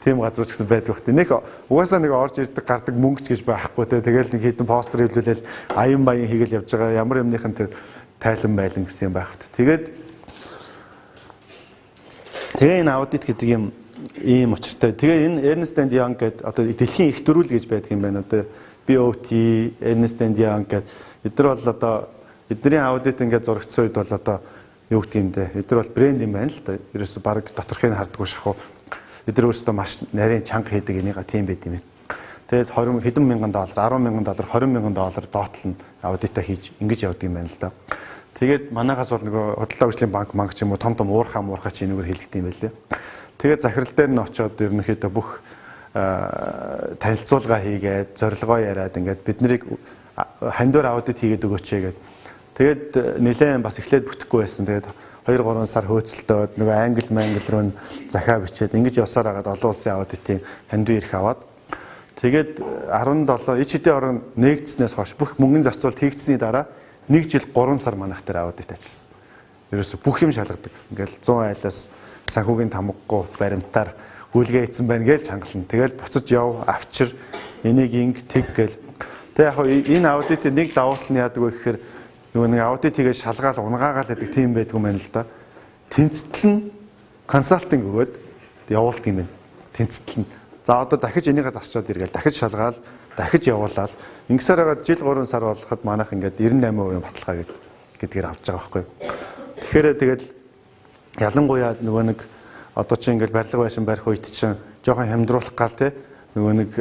Тийм газар ч гэсэн байдаг хөт. Нэг угаасаа нэг орж ирдэг гардаг мөнгө ч гэж байхгүй те. Тэгэл нэг хэдэн постэр хэвлүүлэл аян баян хийгээл явж байгаа. Ямар юмныхан тэр тайлан байлан гэсэн юм байх хөт. Тэгээ энэ аудит гэдэг юм ийм учиртай. Тэгээ энэ Ernst & Young гэдэг одоо дэлхийн их дөрүүл гэж байдаг юм байна. Одоо BOT, Ernst & Young гэдэг эдгээр бол одоо эдний аудит ингээд зурагдсан үед бол одоо юу гэдэг юм бэ? Эдгээр бол брэнд юм байна л да. Ерөөсө баг доторхыг хардггүй шахуу. Эдгээр өөрсдөө маш нарийн чанга хийдэг энийг тийм байд юм байна. Тэгээд хэдэн мянган доллар, $10,000, $20,000 доотлол нь аудитаа хийж ингэж явдаг юм байна л да. Тэгээд манайхаас бол нөгөө худалдаа хөгжлийн банк ч юм уу том уурхаа чи энэгээр хэлэгдэв юм байлээ. Тэгээд захирал дээр нь очиод ерөнхийдөө бүх танилцуулга хийгээд зорилгоо яриад ингээд бид нарыг хандуур аудит хийгээд өгөөч гэдэг. Тэгээд нэлээд бас эхлээд бүтэхгүй байсан. Тэгээд 2-3 сар хөөцөлтөөд нөгөө англи руу захаа бичээд ингэж явсаар хагаад олон улсын аудитын хандуу ирэх аваад тэгээд 17 ичдийн орон нэгдснээс хойш бүх мөнгөний зарцуулалт хийгдсэний дараа 1 жил 3 сар манайх дээр аудит ажилласан. Ерөөсө бүх юм шалгадаг. Ингээл 100 айлаас санхүүгийн тамгагүй баримтаар гүйлгээ хийсэн байна гэж хангална. Тэгэл буцаж яв, авчир, энийг инг тэг гэл. Тэг яг энэ аудитын нэг давуу тал нь яадаг вэ гэхээр нөгөө нэг аудит хийгээд шалгаал унгаагаал гэдэг тийм байдгүй юм байна л да. Тэнцэтэл нь консалтинг өгөөд явуулдаг юм байна. Тэнцэтэл нь. За одоо дахиж энийгээ засчаад иргээл дахиж шалгаал дахиж явуулаад ингэсээр хагаад жил 3 сар болоход манайх ингээд 98% баталгаа гэдгээр авч байгаа байхгүй. Тэгэхээр тэгэл ялангуяа нөгөө нэг одоо чи ингээд барилга байшин барих үед чинь жоохон хямдруулах гал те нөгөө нэг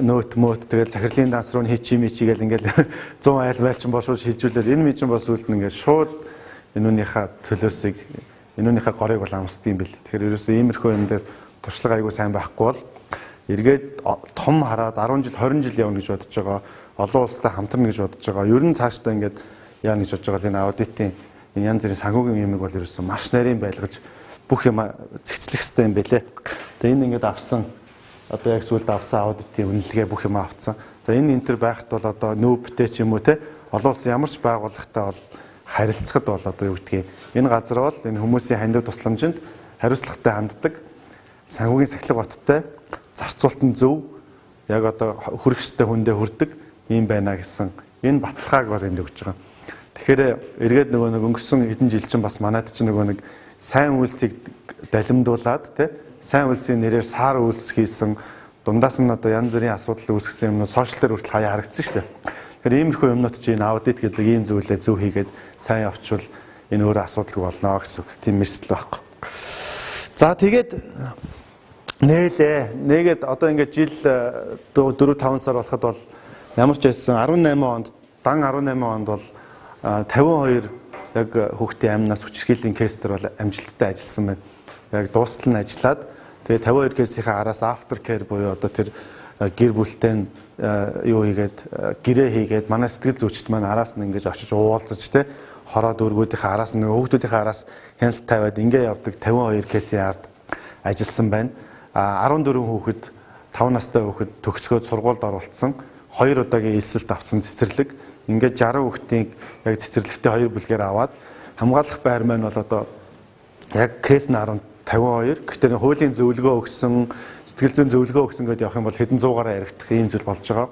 нөт мөт тэгэл захирлын данс руу хийчи мичигээл ингээл 100 айл байлчин болшууж хилжүүлээд энэ мичин бол сүлд нь ингээд шууд энүүнийхээ төлөөсийг энүүнийхээ горыг бол амсдаг юм бэл. Тэгэхээр ерөөсөө иймэрхүү юм дээр туршлага айгүй сайн байхгүй бол эргээд том хараад 10 жил 20 жил явна гэж бодож байгаа. Олон улстай хамтран гэж бодож байгаа. Ер нь цаашдаа ингээд яа гэж бодож байгаа энэ аудитын энэ янз бүрийн санхүүгийн юмыг бол ерөөсөө маш нарийн байлгаж бүх юм цэгцлэх хэрэгтэй юм бэлээ. Тэгээ энэ ингээд авсан одоо яг сүүлд авсан аудитын үнэлгээ бүх юм авцсан. За энэ энтер байхад бол одоо нүүбтэй ч юм уу те олон улсын ямар ч байгууллагатай бол харилцахад бол одоо юу гэдгийг энэ газар бол энэ хүмүүсийн хандив тусламжинд хариуцлагатай ханддаг, санхүүгийн сахилга баттай, зарцуулалтын зөв яг одоо хүрэх ёстой хүндээ хүрдэг юм байна гэсэн энэ баталгааг бол энд өгч байгаа. Тэгэхээр эргээд нөгөө нэг өнгөрсөн хэдэн жил чинь бас манайд чинь нөгөө нэг сайн үйлсийг далимдуулаад те сайн үйлсийн нэрээр сар үйлс хийсэн дундаас нь одоо янз бүрийн асуудал үүсгэсэн юмнууд сошиал дээр хүртэл хаяа харагдсан шүү дээ. Тэгэхээр иймэрхүү юмнууд чинь аудит гэдэг ийм зүйлээ зөв хийгээд сайн явуучвал энэ өөрөө асуудалгүй болно гэсэн үг. Тийм мэсэл байхгүй. За тэгээд нэгээд одоо ингээд жил 4-5 сар болоход бол ямар ч байсан 18 онд дан 18 онд бол 52 яг хүүхдийн амнаас хүчирхийллийн кейсээр бол амжилттай ажилласан байна. Яг дуустал нь ажиллаад тэгээ 52 кейсийн араас after care буюу одоо тэр гэр бүлтэй юу хийгээд гэрээ хийгээд манай сэтгэл зүйчт маань араас нь ингэж очиж уулзаж те хороо дүүргүүдийнхээ араас нь хүүхдүүдийнхээ араас хяналт тавиад ингэ явдаг 52 кейсийн ард ажилласан байна. 14 хүүхэд 5 настай хүүхэд төгсгөөд сургуульд оруулсан 2 удаагийн элсэлт авсан цэцэрлэг ингээд 60 хүүхдийн яг цэцэрлэгтээ 2 бүлгээр аваад хамгаалах байр маань бол одоо яг кейс нь 52 гэхдээ хуулийн зөвлөгөө өгсөн сэтгэл зүйн зөвлөгөө өгсөн гэдээ явах юм бол хэдэн зуугаараа яригдах ийм зүйл болж байгаа.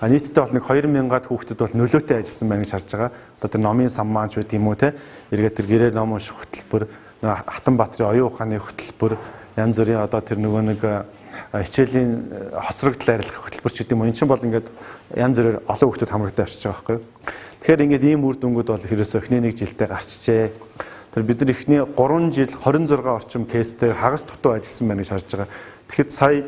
Нийтдээ бол нэг 2000-аад хүүхдэд бол нөлөөтэй ажилласан байна гэж харж байгаа. Одоо тэр номын сан маань ч үгүй юм уу те эргээд тэр гэрээ ном унших хөтөлбөр Хатанбаатарын оюун ухааны хөтөлбөр янз бүрийн одоо тэр нөгөө нэг хичээлийн хоцрогдол арилгах хөтөлбөр ч гэдэг юм. Энэ чинь бол ингээд янз бүрээр олон хүүхдүүд хамрагдаж авчиж байгаа байхгүй юу. Тэгэхээр ингээд ийм үр дүнгууд бол ерөөсөө эхний нэг жилдээ гарчжээ. Тэр бид нар эхний 3 жил 26 орчим кейсээр хагас дутуу ажилласан байна гэж харж байгаа. Тэгэхэд сая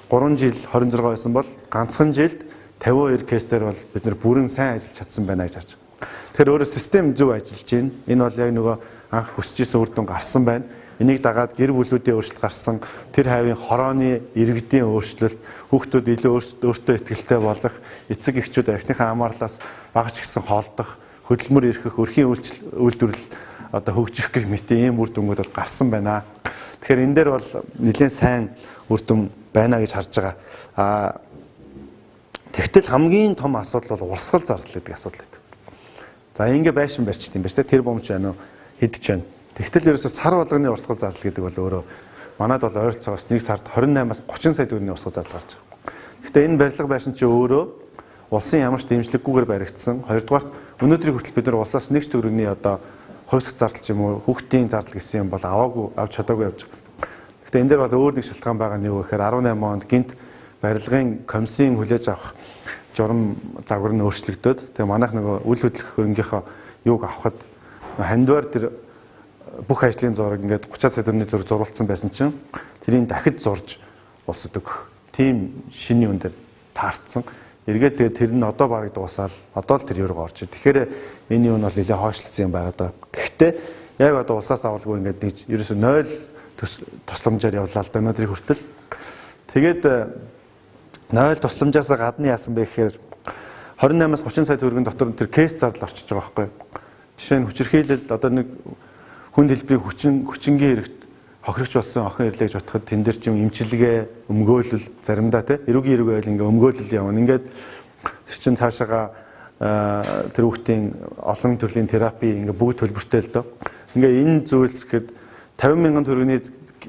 3 жил 26 байсан бол ганцхан жилд 52 кейсээр бол бид нар бүрэн сайн ажиллаж чадсан байна гэж харж байгаа. Тэгэхээр өөрөө систем зөв ажиллаж байна. Энэ бол яг нөгөө анх хүсэж исэн үр дүн гарсан байна. Энийг дагаад гэр бүлүүдийн өөрчлөлт гарсан, тэр хавийн хорооны иргэдийн өөрчлөлт, хүүхдүүд илүү өөртөө ихтэй болох, эцэг эхчүүд эхнийхээ амаарлаас багч гисэн холдох, хөдөлмөр эрхэх, өрхийн үйлдвэрлэл одоо хөгжих гэх мэт ийм үр дүнгууд бол гарсан байна. Тэгэхээр энэ дээр бол нэлээд сайн үр дүн байна гэж харж байгаа. Тэгтэл хамгийн том асуудал бол урсгал зардал гэдэг асуудал гэдэг. За ингэ байшин барьчт юм байна шүү дээ. Тэр бомч байна уу? Хэдэж байна. Тэгтэл ерөөсө сар болгоны урсгал зардал гэдэг бол өөрөө манайд бол ойролцоогоос 1 сард 28-аас 30 сая төгрөгийн урсгал зардал гарч байгаа. Гэхдээ энэ барилга байшин чинь өөрөө улсын ямар ч дэмжлэггүйгээр баригдсан. Хоёрдугаарт өнөөдрийг хүртэл бид нар улсаас нэг ч төгрөгийн одоо хувьсгал зардал ч юм уу хүүхдийн зардал гэсэн юм бол авч чадаагүй явж байгаа. Гэхдээ энэ дээр бол өөр нэг шалтгаан байгаа нь юу гэхээр 18 онд гинт барилгын комиссийн хүлээж авах журам загвар нь өөрчлөгдөд. Тэгээ манайх нөгөө үйл хөдлөх хөрөнгийнхөө юуг авахд хандвар тэр бүх ажлын зураг ингээд 30 сая төгрөгийн зураг зурулсан байсан чинь тэрийг дахиж зурж улсад өгөх. Тийм шиний үн дээр таарцсан. Эргээд тэгээд тэр нь одоо бараг дуусаал одоо л тэр юуруу орж. Тэгэхээр энэ юу нь бол нэлээд хойшлцсон юм байгаа даа. Гэхдээ яг одоо улсаас авалгүй ингээд нэг ерөөсөө 0 тусламжаар явлаа л да өнөөдрийг хүртэл. Тэгээд 0 тусламжаас гадна яасан бэ гэхээр 28-аас 30 сая төгрөгийн дотор тэр кейс зардал орчиж байгаа байхгүй. Жишээ нь хүчирхийлэлд одоо нэг хүнд хэлбэрийн хүчингийн хэрэгт хохирогч болсон охин ирлээж утахад тэн дээр ч юм эмчилгээ, өмгөөлөл заримдаа тий эрүүгийн байл ингээ өмгөөлөл явна. Ингээд тэр чин цаашаага тэр хүүхдийн олон төрлийн терапи ингээ бүгд төлбөртэй л доо. Ингээ энэ зүйлс гэхэд 50 мянган төгрөгийн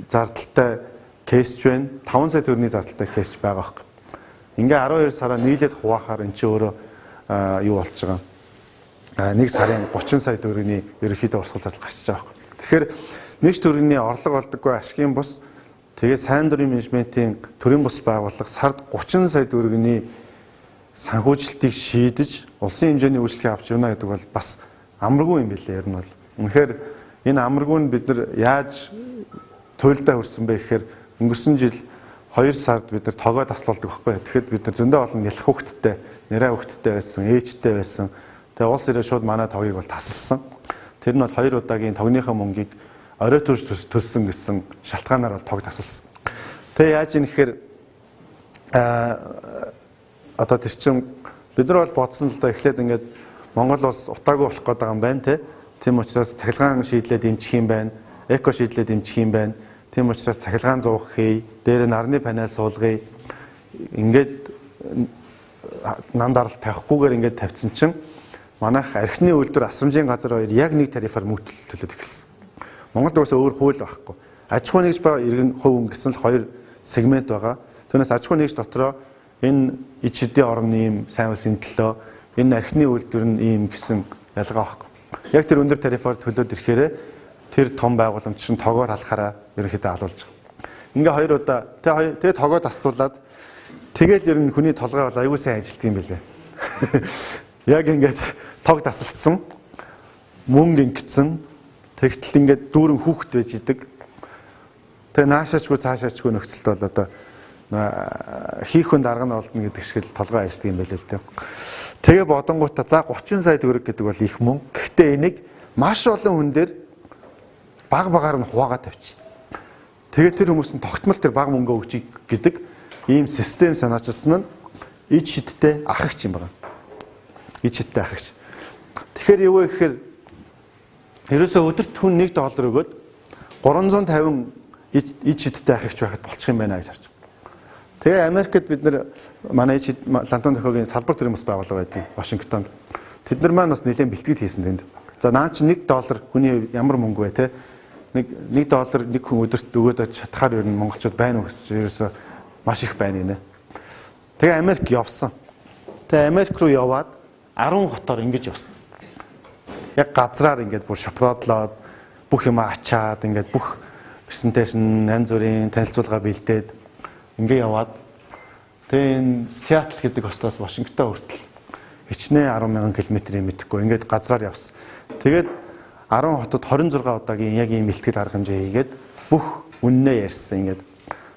зардалтай кейс ч байна, 5 сая төгрөгийн зардалтай кейс ч байгаа байхгүй. Ингээ 12 сараа нийлээд хуваахаар эн чинь өөрөө юу болж байгаа. Нэг сарын 30 сая төгрөгийн ерөнхийдөө урсгал зардал гарчиж байгаа байхгүй. Тэгэхээр нэг төгрөгийн орлого олдоггүй ашигын бус тэгээд сайн дурын менежментийн төрийн бус байгууллага сард 30 сая төгрөгийн санхүүжилтийг шийдэж улсын хэмжээний үйлчлэгээ авч явна гэдэг бол бас амаргүй юм билээ. Ер нь бол үнэхээр энэ амаргүй нь бид нар яаж туйлдаа хүрсэн бэ гэхээр өнгөрсөн жил 2 сард бид нар тогоо таслуулдаг байхгүй. Тэгэхэд бид нар зөндөө олон нялх хүүхэдтэй, нэрээ хүүхэдтэй байсан, ээжтэй байсан. Тэгээ улс ирээ шууд манай тогийг бол тасалсан. Тэр нь бол 2 удаагийн тогныхоо мөнгийг орой төрж төлсөн гэсэн шалтгаанаар бол тог тасалсан. Тэгээ яаж юм гэхээр одоо тэр чинь бид нар бол бодсон л да эхлээд ингээд Монгол улс утаагүй болох гээд байгаа юм байна тийм учраас цахилгаан шийдлээ дэмжих юм байна. Эко шийдлээ дэмжих юм байна. Тийм учраас цахилгаан зуух хий, дээр нь нарны панел суулгая. Ингээд нам даралт тавихгүйгээр ингээд тавьсан чинь манайх эрхний үйлдвэр асрамжийн газар хоёр яг нэг тарифаар мөнгө төлөөд эхэлсэн. Монголд уусаа өөр хууль байхгүй. Аж ахуй нэгж ба иргэн хувь гэсэн л 2 сегмент байгаа. Түүнээс аж ахуй нэгж дотроо энэ ид шидийн орны ийм сайн улсын төлөө энэ эрхний үйлдвэр нь ийм гэсэн ялгаа байхгүй. Яг тэр өндөр тарифаар төлөөд ирэхээр тэр том байгууламж чинь тогоор халахаараа ерөнхийдөө алуулж байгаа. Ингээ 2 удаа тэгээ тогоо таслуулаад тэгэл ер нь хүний толгой бол аюул сайн ажилт юм билээ. Яг ингээд тог тасалдсан, мөнгө ингэсэн, тэгтэл ингээд дүүрэн хүүхэд байж идэг. Тэгээ наашаачгүй цаашаачгүй нөхцөлд бол одоо хийх хүн дарга нь олдно гэдэг шиг л толгой ажилт юм билээ л дээ. Тэгээ бодонгуудаа за 30 сая төгрөг гэдэг бол их мөнгө. Гэхдээ энийг маш олон хүн дээр баг багаар нь хуваагаад тавьчих. Тэгээд тэр хүмүүс нь тогтмол тэр баг мөнгөө өгч гэдэг ийм систем санаачилсан нь ид шидтэй ахагч юм байна. Ид шидтэй ахагч. Тэгэхээр юу вэ гэхээр ерөөсөө өдөрт хүн $1 өгөөд 350 ид шидтэй ахагч байхад болчих юм байна гэж харж байна. Тэгээ Америкт бид нар манай Лантуун дохиогийн салбар төрийн бас байгууллага байдгийг Вашингтонд. Тэд нар маань бас нэлээд бэлтгэл хийсэн тэнд. За наа чи $1 хүний ямар мөнгө вэ те? $1 нэг хүн өдөрт өгөөд чадхаар ер нь монголчууд байна уу гэсэн ерөөсөө маш их байна нэ. Тэгээ Америк явсан. Тэгээ Америк руу яваад 10 хотоор ингэж явсан. Яг газраар ингэж бүр шопродлоод бүх юм ачаад ингэж бүх презентацийн янз бүрийн танилцуулга бэлдээд ингэ яваад тэгээ энэ Сиэтл гэдэг хотоос Вашингтон хүртэл хичнээн 10,000 км мэдхгүй ингэж газраар явсан. Тэгээд 10 хотод 26 удаагийн яг ийм бэлтгэл арга хэмжээ хийгээд бүх үннээ ярьсан. Ингээд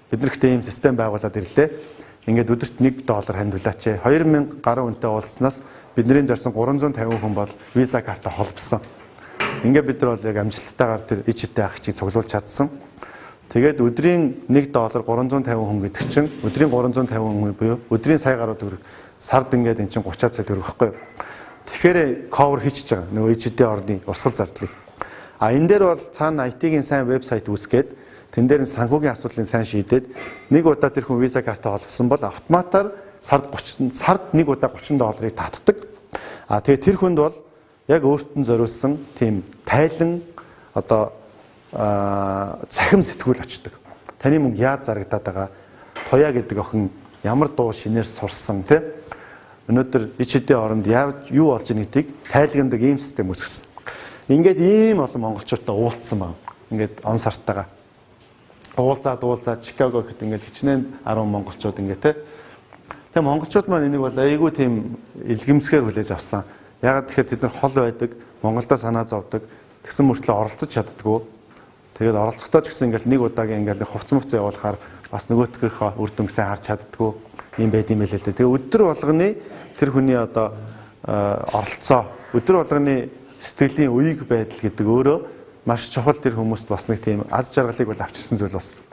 бид нар гэхдээ ийм систем байгуулад ирлээ. Ингээд өдөрт $1 хандуулаач. 2000 гаруй хүнтэй уулзснаас бидний зорьсон 350 хүн бол виза карта холбосон. Ингээд бид нар бол яг амжилттайгаар тэр ичтэй ахчийг цуглуулж чадсан. Тэгээд өдрийн $1 350 хүн гэдэг чинь өдрийн 350 хүн буюу өдрийн сая гаруй төгрөг. Сард ингээд эн чинь 30 сая төгрөг байхгүй юу? Тэгэхээр cover хийчихэж байгаа. Нөгөө ичтэй орны урсгал зардлыг. А энэ дээр бол цаана IT-ийн сайн вебсайт үүсгээд тэн дээр нь санхүүгийн асуудлыг сайн шийдээд нэг удаа тэр хүн виза карта холбосон бол автоматар сард нэг удаа $30 татдаг. А тэгээ тэр хүнд бол яг өөртөө зориулсан тийм тайлан одоо цахим сэтгүүл очдог. Таны мөнгө яаж зарагдаад байгаа? Туяа гэдэг охин ямар дуу шинээр сурсан те? Өнөөдөр ичдийн оронд юу болж байгаа гэдгийг тайлгандаг ийм систем үүсгэсэн. Ингээд ийм олон монголчуудтай уулзсан байна. Ингээд он сартайгаа. Уулзаад Чикаго гэхэд ингээд хичнээн 10 монголчууд ингээд те. Тэгээ монголчууд маань энийг бол айгүй тийм илгэмсгээр хүлээж авсан. Ягаад тэгэхээр тэд нар хол байдаг, Монголдо санаа зовдөг, тэгсэн мөртлөө оролцож чаддгүй. Тэгээд оролцохдоо ч гэсэн ингээд нэг удаагийн ингээд хувцас явуулахаар бас нөгөөтгийнхөө үр дүнсээ харж чаддгүй юм байд юм л л дээ. Тэгээ өдөр болгоны тэр хүний одоо оролцоо, өдөр болгоны сэтгэлийн үеиг байдал гэдэг өөрөө маш чухал тэр хүмүүст бас нэг тийм аз жаргалыг бол авчирсан зүйл болсон.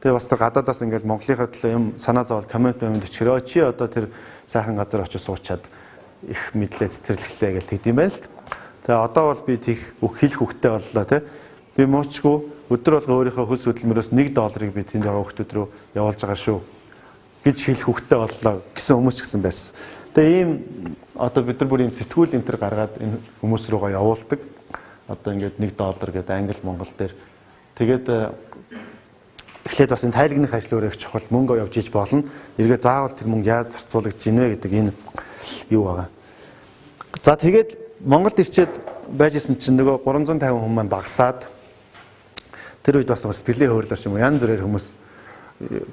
Тэгээ бас тэр гадаадаас ингээд Монголынхаа төлөө юм санаа зовоод комент өчгөрөө чи одоо тэр сайхан газар очиж суучаад их мэдлээ цэцэрлэхлээ гэж хэлдэг юм байна л. Тэгээ одоо бол би тийх хэлэх хөвгтэй боллоо те. Би муучгүй өдөр болго өөрийнхөө хөлс хөдөлмөрөөс $1 би тэнд яваа хүмүүд рүү явуулж байгаа шүү гэж хэлэх хөвгтэй боллоо гэсэн хүмүүс ч гэсэн байсан. Тэгээ ийм одоо бид нар бүр ийм сэтгүүл энтер гаргаад энэ хүмүүс рүүгээ явуулдаг. Одоо ингээд $1 гэдэг англи монгол дээр тэгээд эхлээд бас энэ тайлгных ажил өөрөө их чухал мөнгө явж иж болно. Эргээ заавал тэр мөнгө яаж зарцуулагдж гинэ гэдэг энэ юу байгаа. За тэгээд Монголд ирчээд байжсэн чинь нөгөө 350 хүн маань багасаад тэр үед бас сэтгэлийн хөөрлөөр юм янз бүрээр хүмүүс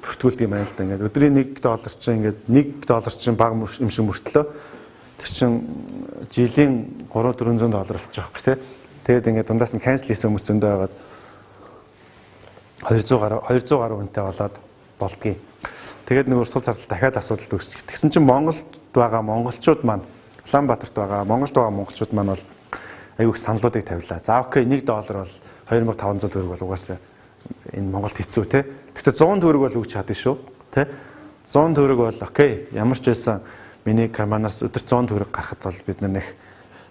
бүртгүүлдэг юм байна л да. Ингээд өдрийн $1 чинь ингээд $1 чинь бага юм шиг мөртлөө тэр чинь жилийн $300-400 болчих واخ тий. Тэгээд ингээд дундаас нь cancel хийсэн хүмүүс зөндөө байгаад 200 гаруй хүнтэй болоод болдгийг. Тэгээд нэг урсгал зардал дахиад асуудалд үүсчих. Тэгсэн чинь Монголд байгаа монголчууд маань Улаанбаатарт байгаа Монголд байгаа монголчууд маань бол аюух саналуудыг тавилаа. За окей $1 бол 2500 төгрөг бол угаасаа энэ Монголд хэцүү те. Гэхдээ 100 төгрөг бол өгч чадна шүү. Тэ? 100 төгрөг бол окей. Ямар ч байсан миний карманаас өдөрт 100 төгрөг гарахад бол бид нар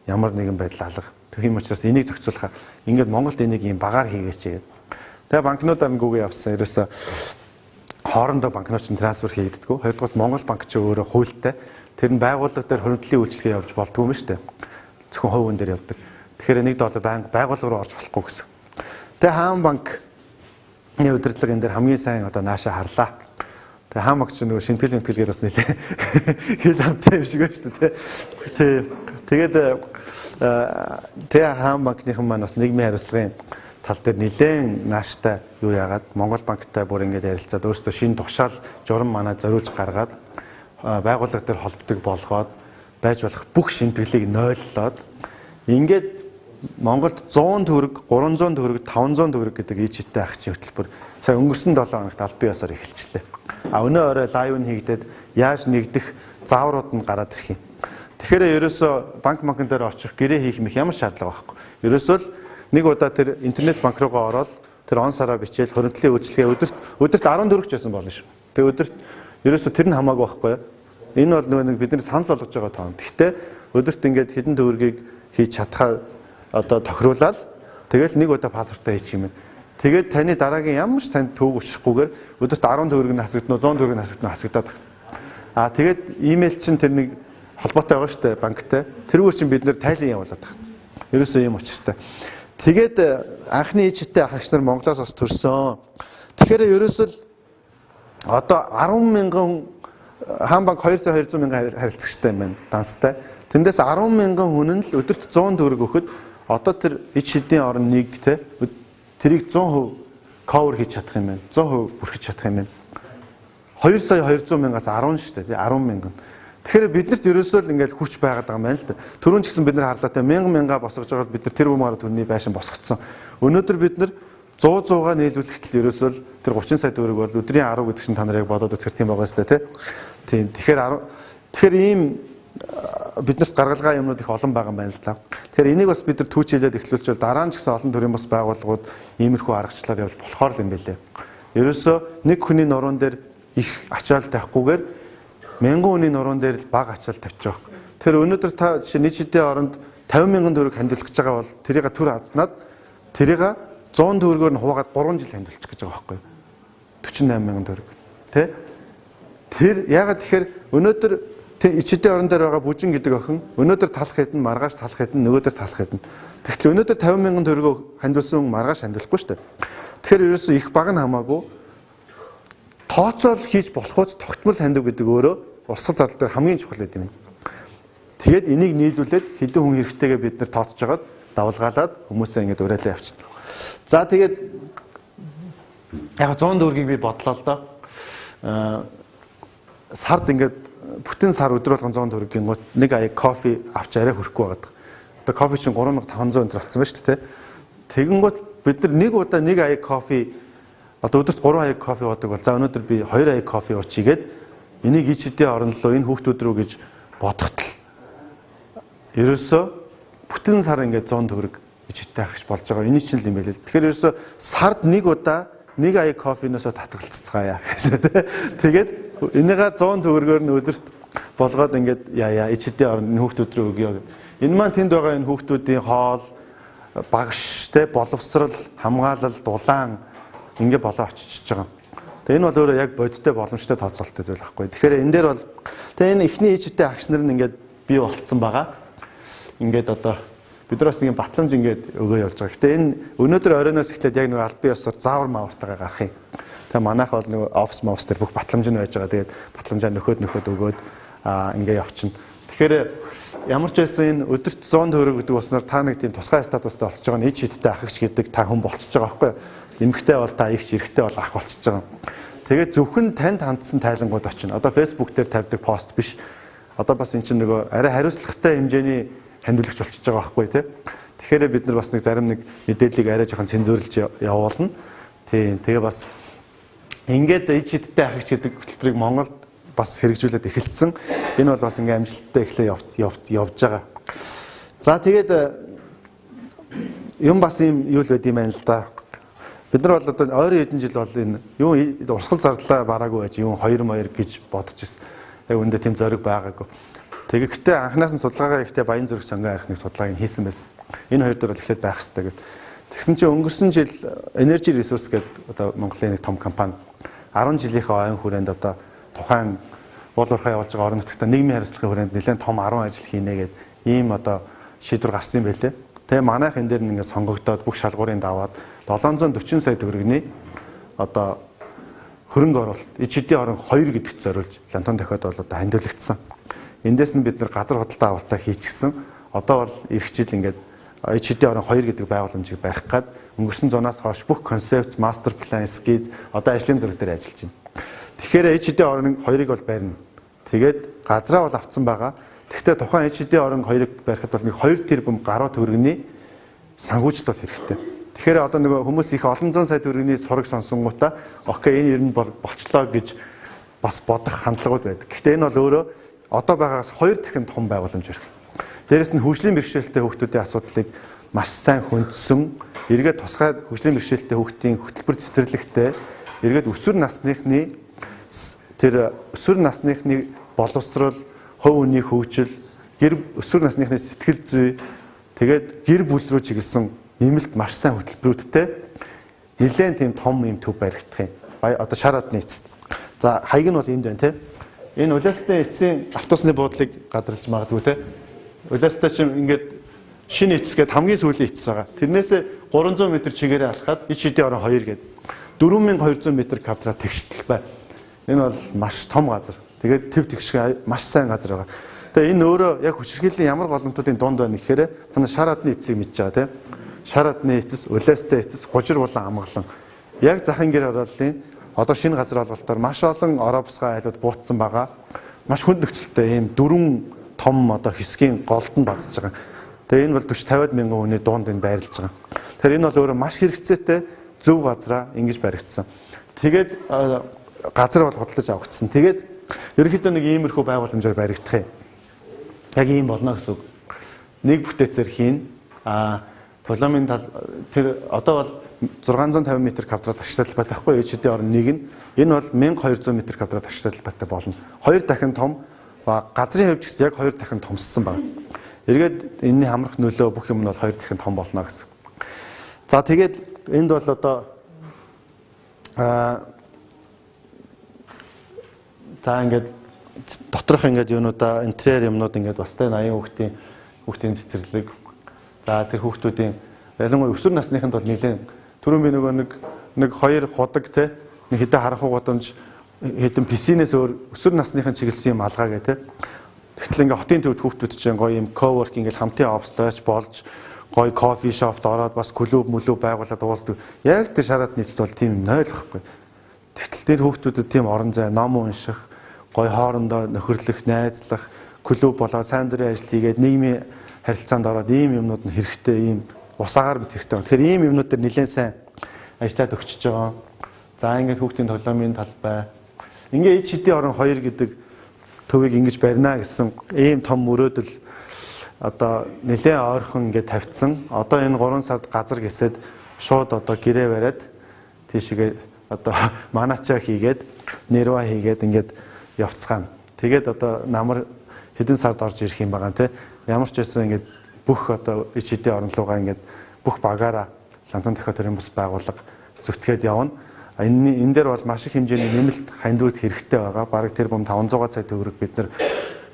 ямар нэгэн байдал алга. Тэгэх юм учраас энийг зохицуулахаа ингээд Монголд энийг ийм багаар хийгээч гэдэг. Тэгээ банкнуудаар нүгөө явсан. Ерөөсө хоорондоо банкнууд чинь трансфер хийгддэггүй. Хоёрдугаар Монгол банк ч өөрөө хуультай. Тэр нь байгууллага дээр хөрөнгөлийн үйлчлэгээ явж болдгоо юм шүү дээ. Зөвхөн хувь хүн дээр явдаг. Тэгэхээр $1 байгууллага руу орж болохгүй гэсэн. Тэгээ хаан банкны удирдлага энэ дээр хамгийн сайн одоо наашаа харлаа. Тэгээ хаан банк ч нөгөө шинтгэл мэтгэлгээр бас нэлээ хэл амтай юм шиг байна шүү дээ. Тэгээд тэгээ хаан банкныхан маань бас нийгмийн хариуцлагын тал дээр нэлээд нааштай юу яагаад Монгол банктай бүр ингэж ярилцаад өөрсдөө шинэ тушаал журам манай зориулж гаргаад байгууллага дээр холбогддог болгоод байж болох бүх шинтгэлийг нойллоод ингээд Монголд 100 төгрөг, 300 төгрөг, 500 төгрөг гэдэг ижиттэй ах чинь хөтөлбөр сая өнгөрсөн 7 хоногт аль бие ёсоор эхэлчихлээ. Өнөө орой лайв нь хийгдээд яаж нэгдэх зааврууд нь гараад ирэх юм. Тэгэхээр ерөөсөө банк дээр очих, гэрээ хийх мэх ямар шаардлага байхгүй. Ерөөсөө л нэг удаа тэр интернет банк руугаа ороод тэр он сараа бичээл хөрөнгөлийн үйлчлэгээ өдөрт 14 ч байсан болно шүү. Тэгээ өдөрт ерөөсөө тэр нь хамаагүй байхгүй. Энэ бол нөгөө нэг бидний санал болгож байгаа тоон. Гэхдээ өдөрт ингээд хэдэн төгрөгийг хийж чадхаа одоо тохируулаад тэгэл нэг удаа пассвортаа хийчих юм. Тэгээд таны дараагийн ямар ч танд төвөг өчрөхгүйгээр өдөрт 10 төгрөг нь хасагдана уу 100 төгрөг нь хасагдана хасагдаад байна. Тэгээд имэйл чинь тэр нэг холбоотой байгаа шүү дээ банктай. Тэрүүгээр чинь бид нэр тайлан явуулаад байна. Ерөөсөө юм учиртай. Тэгээд анхны ижиттэй ах эгч нар Монголоос бас төрсөн. Тэгэхээр ерөөсөө л одоо 10,000 хаан банк 200,000 харилцагчтай юм байна данстай. Тэндээс 10,000 хүн нь л өдөрт 100 төгрөг өгөхөд одоо тэр шидийн орон нэг те тэрийг 100% cover хийж чадах юм байна. 100% бүрхэж чадах юм байна. 2,200,000-аас 10 шүү дээ тий 10,000. Тэгэхээр биднэрт ерөөсөө л ингээл хүч байгаад байгаа юм байна л да. Түрүүн ч гэсэн бид нар харлаа те 1000 босгож байгаад бид нар тэр бумаар төрний байшин босгоцсон. Өнөөдөр бид нар 100-100-аа нийлүүлэхдээ ерөөсөө л тэр 30 сая төгрөг бол өдрийн 10 гэдэг чинь та нарыг бодоод үзэхэр тийм байгаа сте тий. Тэгэхээр ийм биднэрт гаргалгаа юмнууд их олон байгаа юм байна л да. Тэгэхээр энийг бас бид нар түүчилээд эхлүүлчихвэл дараа нь ч гэсэн олон төрлийн бас байгууллагууд иймэрхүү аргачлалаар явж болохоор л юм байлээ. Ерөөсөө нэг хүний нуруунд дээр их ачаал тавихгүйгээр мянган хүний нуруунд дээр л бага ачаал тавьчих واخ. Тэр өнөөдөр та жишээ нэг шидийн оронд 50,000 төгрөг хандуулах гэж байгаа бол тэрийг түр азнаад тэрийг 100 төгрөгөөр нь хуваагаад 3 жил хандуулчих гэж байгаа байхгүй юу? 48,000 төгрөг. Тэ? Тэр яагаад тэгэхээр өнөөдөр ичидийн орон дээр байгаа бүжин гэдэг охин өнөөдөр талах хэдэн маргааш талах хэдэн нөгөөдөр талах хэдэн. Тэгэхээр өнөөдөр 50,000 төгрөгөө хандуулсан маргааш хандуулахгүй шүү дээ. Тэгэхээр ерөөсөө их баг нь хамаагүй тооцоол хийж болохоос тогтмол хандив гэдэг өөрөө урсгал зардал дээр хамгийн чухал гэдэг юм. Тэгээд энийг нийлүүлээд хэдэн хүн хэрэгтэйгээ бид нар тооцож агаад давалгаалаад хүмүүсээ ингэж уриалаа явчихна. За тэгээд яг 100 төгрөгийг би бодлоо л доо. Сард ингээд бүтэн сар өдөр болгон 100 төгрөгийн гот нэг аяг кофе авч арай хөрөхгүй байгаад. Одоо кофе чинь 3,500 энэ болсон байна шүү дээ. Тэгэн гот бид нар нэг удаа нэг аяг кофе одоо өдөрт 3 аяг кофе уудаг бол за өнөөдөр би 2 аяг кофе уучихгээд энийг ичидээ оронлоо энэ хүүхдүүд рүү гэж бодоход л ерөөсөө бүтэн сар ингээд 100 төгрөг ичидтэй ахиж болж байгаа. Эний чинь л юм байл л. Тэгэхээр ерөөсөө сард нэг удаа нэг аяг кофеносоо татгалцгаая. Тэгээд энийгээ 100 төгрөгөөр нь өдөрт болгоод ингээд яа ичидээ орон хүүхдүүд рүү өгье. Энэ маань тэнд байгаа энэ хүүхдүүдийн хоол, багш, боловсрал, хамгаалал, дулаан ингээд болоо очиж байгаа. Тэгээ энэ бол өөрөө яг бодиттой боломжтой тооцоолттой зүйл байхгүй. Тэгэхээр энэ дээр бол тэгээ энэ эхний ичидээ агч нар нь ингээд бий болцсон байгаа. Ингээд одоо бидраас нэг батламж ингээд өгөө явж байгаа. Гэтэ энэ өнөөдөр оройноос эхлээд яг нэг аль бие ёсоор заавар маавартайгаа гарах юм. Тэгээ манайх бол нэг офс мовс дээр бүх батламж нь байж байгаа. Тэгээд батламжаа нөхөд өгөөд ингээд явчихна. Тэгэхээр ямар ч байсан энэ өдөрт 100 төгрөг гэдэг болсноор та нэг тийм тусгай статустай болчихж байгаа. Нийт шидтэй ах эгч гэдэг та хүн болчихж байгаа байхгүй юу? Эмэгтэй бол та ихч, эрэгтэй бол ах болчихж байгаа. Тэгээд зөвхөн танд хандсан тайлангууд очино. Одоо Facebook дээр тавьдаг пост биш. Одоо бас эн чинь нөгөө арай хариуцлагатай хэмжээний хандивлагч болчихж байгаа байхгүй тий. Тэгэхээр бид нар бас нэг зарим нэг мэдээллийг арай жоохон цензуурлж явуулна. Тийм. Тэгээ бас ингээд ид шидтэй ахигч гэдэг хөтөлбөрийг Монголд бас хэрэгжүүлээд эхэлсэн. Энэ бол бас ингээм амжилттай эхлээ явж байгаа. За тэгээд юм бас юм юу л байд юм байна л да. Бид нар бол одоо ойрын хэдэн жил бол энэ юу урсгал зардлаа бараагүй байж юу 2 гэж бодож ирсэн. Яг үндэ тийм зориг байгаагүй. Тэгэхдээ анханаас нь судалгаагаа ихтэй Баян зүрх сонгон архины судалгааг хийсэн байсан. Энэ хоёр дээр бол эхлээд байх хэрэгтэй гэдэг. Тэгсэн чинь өнгөрсөн жил Energy Resource гэдэг одоо Монголын нэг том компани 10 жилийнхаа ойн хүрээнд одоо тухайн уулуурхай явуулж байгаа орон нутгад нийгмийн харилцааны хүрээнд нэлээд том 10 ажил хийнэ гэдэг ийм одоо шийдвэр гарсан юм байлээ. Тэгээ манайх энэ дээр ингээд сонгогдоод бүх шалгуурын даваад 740 сая төгрөгийн одоо хөрөнгө оруулалт ид шидийн орон 2 гэдэгт зориулж Лантуун дахиад бол одоо хандивлагдсан. Эндээс нь бид нар газар худалдаа авалтаа хийчихсэн. Одоо бол эх жил ингээд ид шидийн орон 2 гэдэг байгууламжийг барих гад өнгөрсөн зунаас хойш бүх концепт, мастер план, скиз одоо ажлын зураг дээр ажиллаж байна. Тэгэхээр ид шидийн орон 2-ыг бол барина. Тэгээд газраа бол авцсан байгаа. Тэгвэл тухайн ид шидийн орон 2-ыг барихад бол нэг 2 тэрбум гаруй төгрөгийн санхүүжилт бол хэрэгтэй. Тэгэхээр одоо нөгөө хүмүүс их олон зуун сая төгрөгийн сураг сонсонгуудаа окей энэ ер нь болчлоо гэж бас бодох хандлагууд байдаг. Гэхдээ энэ бол өөрөө одоо байгаагаас 2 дахин том байгууламж барих. Дээрэс нь хөгжлийн бэрхшээлтэй хүүхдүүдийн асуудлыг маш сайн хөндсөн, эргээд тусгай хөгжлийн бэрхшээлтэй хүүхдийн хөтөлбөр цэцэрлэгтэй эргээд өсвөр насныхны боловсрол, хувь хүний хөгжил, өсвөр насныхны сэтгэл зүй тэгээд гэр бүл рүү чиглэсэн нэмэлт маш сайн хөтөлбөрүүдтэй нэлээд тийм том юм төв баригдах юм. Одоо шараад нийцэд. За хаяг нь бол энд байна те. Энэ Уулзалтын эцсийн автобусны буудлыг гадарлаж магадгүй те. Уулзалтаа чинь ингээд шинэ эцэсгээд хамгийн сүүлийн эцэс байгаа. Тэрнээсээ 300 м чигээрээ алхаад ид шидийн орон 2 гээд 4200 м квадрат тэгштэл бай. Энэ бол маш том газар. Тэгээд төв тэгш маш сайн газар байгаа. Тэгээ энэ өөрөө яг хүчирхийллийн ямар голомтуудын дунд байна гэхээр та нар шараадны эцсийг мэдж байгаа тийм. Шараадны эцэс, Уулзалтын эцэс, хужир болон амгалан. Яг захын гэр ороллын одоо шинэ газар олголтоор маш олон ороо бусгай айлууд буутсан байгаа. Маш хүнд нөхцөлтэй ийм 4 том одоо хэсгийн голдонд бадж байгаа. Тэгээ энэ бол 40-50 мянган хүний дунд энэ байрлаж байгаа. Тэгэхээр энэ бол өөрөө маш хэрэгцээтэй зөв газараа ингэж баригдсан. Тэгээд газар бол худалдаж авагдсан. Тэгээд ерөнхийдөө нэг иймэрхүү байгууламжаар баригдах юм. Яг ийм болно гэсэн үг. Нэг бүтээцээр хийн. Дипломын тал тэр одоо бол 650 м квадрат ашиг талбайтай байхгүй ид шидийн орон 1 нь энэ бол 1200 м квадрат ашиг талбайтай болно. 2 дахин том ба газрын хувьд ч яг 2 дахин томссон байна. Эргээд энэний хамрах нөлөө бүх юм нь бол 2 дахин том болно гэсэн. За тэгээд энд бол одоо та ингээд доторх ингээд юунуудаа интерьер юмнууд ингээд бас тэ 80 хүүхдийн цэцэрлэг. За тэр хүүхдүүдийн ялангуяа өсвөр насныханд бол нэлээд түрүүн би нөгөө нэг 2 худаг те нэг хэдэн харанхуй гудамж хэдэн писинээс өөр өсвөр насныхын чиглэсэн юм алгаа гэ те. Тэгтэл ингээ хотын төвд хүүхдүүд чинь гоё юм коворкинг ингээл хамтын офстойч болж гоё кофе шопт ороод бас клуб байгуулад уулздаг. Яг тэр шараад нийцэд бол тийм нойлохгүй. Тэгтэл тэр хүүхдүүдэд тийм орон зай, ном унших, гоё хоорондоо нөхөрлөх, найзлах, клуб болоод сайн дурын ажил хийгээд нийгмийн харилцаанд ороод ийм юмнууд нь хэрэгтэй, ийм усаагаар бит хэрэгтэй. Тэгэхээр ийм юмнууд дээр нэлээд сайн ажиллаад өгчөж байгаа. За ингээд хүүхдийн тоглоомын талбай. Ингээ ид шидийн орон 2 гэдэг төвийг ингэж барина гэсэн ийм том мөрөөдөл одоо нэлээд ойрхон ингээд тавьсан. Одоо энэ 3 сард газар гисэд шууд одоо гэрээ бариад тийшээ одоо манача хийгээд нэрва хийгээд ингээд явцгаана. Тэгээд одоо намар хэдэн сард орж ирэх юм байгаа те. Ямар ч байсан ингээд бүх одоо ид шидийн орон руугаа ингээд бүх багаараа Лантуун дахиад төрийн бус байгууллага зүтгээд явна. Энэ дээр бол маш их хэмжээний нэмэлт хандууд хэрэгтэй байгаа. Бараг тэр бом 500 сая төгрөг бид нар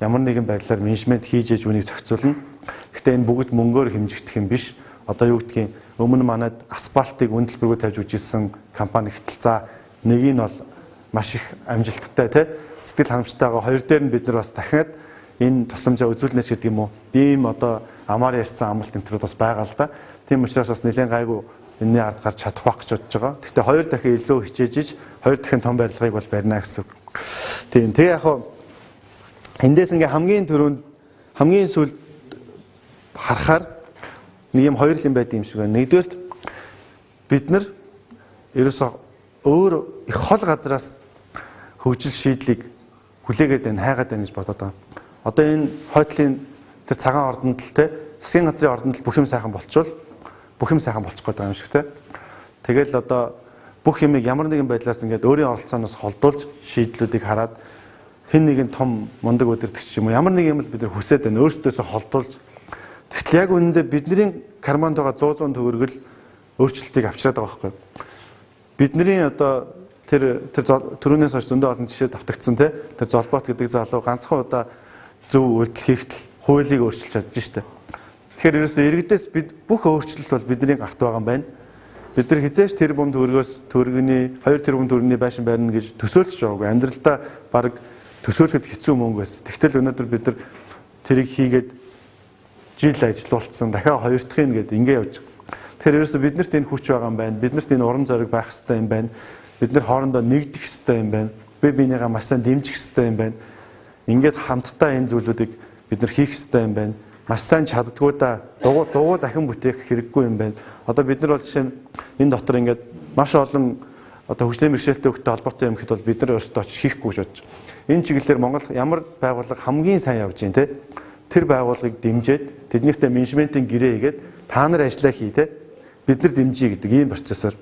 ямар нэгэн байдлаар менежмент хийж ээж үнийг зохицуулна. Гэхдээ энэ бүгд мөнгөөр хэмжигдэх юм биш. Одоо юу гэдгийг өмнө манайд асфальтыг үнэлбэргүй тавьж үжижсэн компани гэтэл за нэг нь бол маш их амжилттай тий сэтгэл ханамжтайгаа хоёр дээр нь бид нар бас дахиад энэ тусламжаа үзүүлнэ гэдэг юм уу. Ийм одоо амаар ярьсан амлалт энтрүүд бас байгаа л да. Тийм учраас бас нэлээд гайгүй энэний ард гарч чадах байх гэж бодож байгаа. Гэхдээ 2 дахин илүү хичээж 2 дахин том барилгыг бол барина гэсэн үг. Тийм. Тэгээ яг хоо эндээс ингээ хамгийн сүүлд харахаар нэг юм 2 юм байд юм шиг байна. Нэгдүгээр бид нар ерөөсөө өөр их хол газраас хөгжил шийдлийг хүлээгээд байна, хайгаад байна гэж бодоод байгаа. Одоо энэ хойдлын тэр цагаан ордонд л те засгийн газрын ордонд л бүх юм сайхан болчвол бүх юм сайхан болчих гээд байгаа юм шиг те. Тэгэл одоо бүх юмыг ямар нэгэн байдлаас ингээд өөрийн оролцооноос холдуулж шийдлүүдийг хараад хэн нэгэн том мундаг өдөртөгч юм уу ямар нэг юм л бид нар хүсээд байна өөрсдөөсөө холдуулж. Тэгтэл яг үнэндээ бидний карманд байгаа 100 төгрөгөл өөрчлөлтийг авчираад байгаа байхгүй. Бидний одоо тэр түрүүнээс хойш зөндөө олон жишээ давтагдсан те тэр золбот гэдэг залуу ганцхан удаа зөв үйлдэл хийхдээ хуулийг өөрчилж чадж штэ. Тэгэхээр ерөөсөө иргэдээс бид бүх өөрчлөлт бол бидний гарт байгаа юм байна. Бид нар хизээш тэр бум төгрөгөөс төгрөгийн 2 тэрбум төгрөгийн байшин барина гэж төсөөлж байгаагүй. Амьдралдаа баг төсөөлөхөд хэцүү мөнгө байсан. Тэгтэл өнөөдөр бид нар тэрийг хийгээд жил ажиллуулсан дахиад 2 дахин гэдэг ингэ явж байгаа. Тэгэхээр ерөөсөө биднэрт энэ хүч байгаа юм байна. Биднэрт энэ уран зориг байх хэрэгтэй юм байна. Бид нар хоорондоо нэгдэх хэрэгтэй юм байна. Би бинийгаа маш сайн дэмжих хэрэгтэй юм байна. Ингээд хамтдаа энэ зүйлүүдийг бид нар хийх хэрэгтэй юм байна. Маш сайн чаддгүй да дугуй дахин бүтээх хэрэггүй юм байна. Одоо бид нар бол жишээ нь энэ дотор ингээд маш олон одоо хөгжлийн бэрхшээлтэй хөлтэй холбоотой юм хэд бол бид нар өөрсдөө очиж хийхгүй гэж бодож. Энэ чиглэлээр Монгол ямар байгууллага хамгийн сайн явж байна те. Тэр байгууллагыг дэмжиж тэднийхтэй менежментийн гэрээ хийгээд та нар ажиллаа хий те. Бид нар дэмжиж гэдэг ийм процессор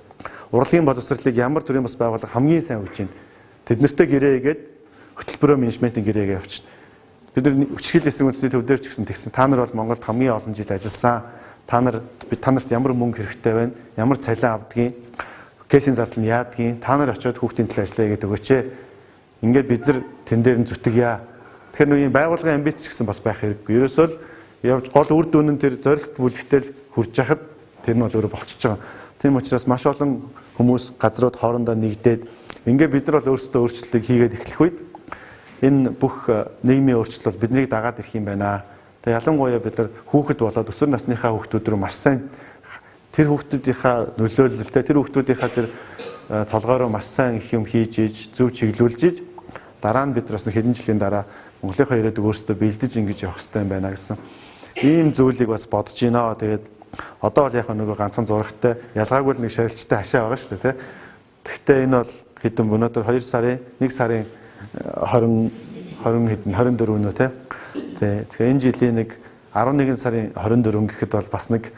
урлагийн боловсролыг ямар төрлийн бас байгууллага хамгийн сайн өгч байна. Тэднэртэй гэрээ хийгээд хөтөлбөрөө менежментийн гэрээгээ явуулчихна. Бид нар хүчрхийл эсрэг үндэсний төв дээр ч гэсэн та нар бол Монголд хамгийн олон жил ажилласан. Та нарт ямар мөнгө хэрэгтэй байна? Ямар цалин авдгийг? Кейсийн зардал нь яадгийг? Та нар очиод хүүхдийн төлөө ажиллая гэдэг өгөөч. Ингээд бид нар тэн дээр нь зүтгэя. Тэгэхээр нэг байгууллагын амбиц гэсэн бас байх хэрэггүй. Ерөөсөө л явж гол үр дүн нь тэр зорилт бүлэгтэл хүрч яхад тэр нь бол өөрөө болчихж байгаа. Тийм учраас маш олон хүмүүс газрууд хоорондоо нэгдээд ингээд бид нар бол өөрсдөө өөрчлөлтийг хийгээд эхлэх үед энэ бүх нийгмийн өөрчлөлт бол биднийг дагаад ирэх юм байна. Тэгээ ялангуяа бид нар хүүхэд болоод өсвөр насныхаа хүүхдүүд рүү маш сайн тэр хүүхдүүдийнхаа нөлөөлөлтэй тэр хүүхдүүдийнхаа тэр толгойроо маш сайн их юм хийж иж зөв чиглүүлж иж дараа нь бид бас хэдэн жилийн дараа Монголынхаа ирээдүг өөрсдөө бэлдэж ингэж явах хэрэгтэй юм байна гэсэн ийм зүйлийг бас бодож байна. Тэгээд одоо бол яг нөгөө ганцхан зурагтай ялгаагүй л нэг шарилчтай хашаа байгаа шүү дээ. Гэхдээ энэ бол хэдэн өнөөдөр 2 сарын 1 сарын 24 үнэ те. Тэгэхээр энэ жилийн нэг 11 сарын 24 гэхэд бол бас нэг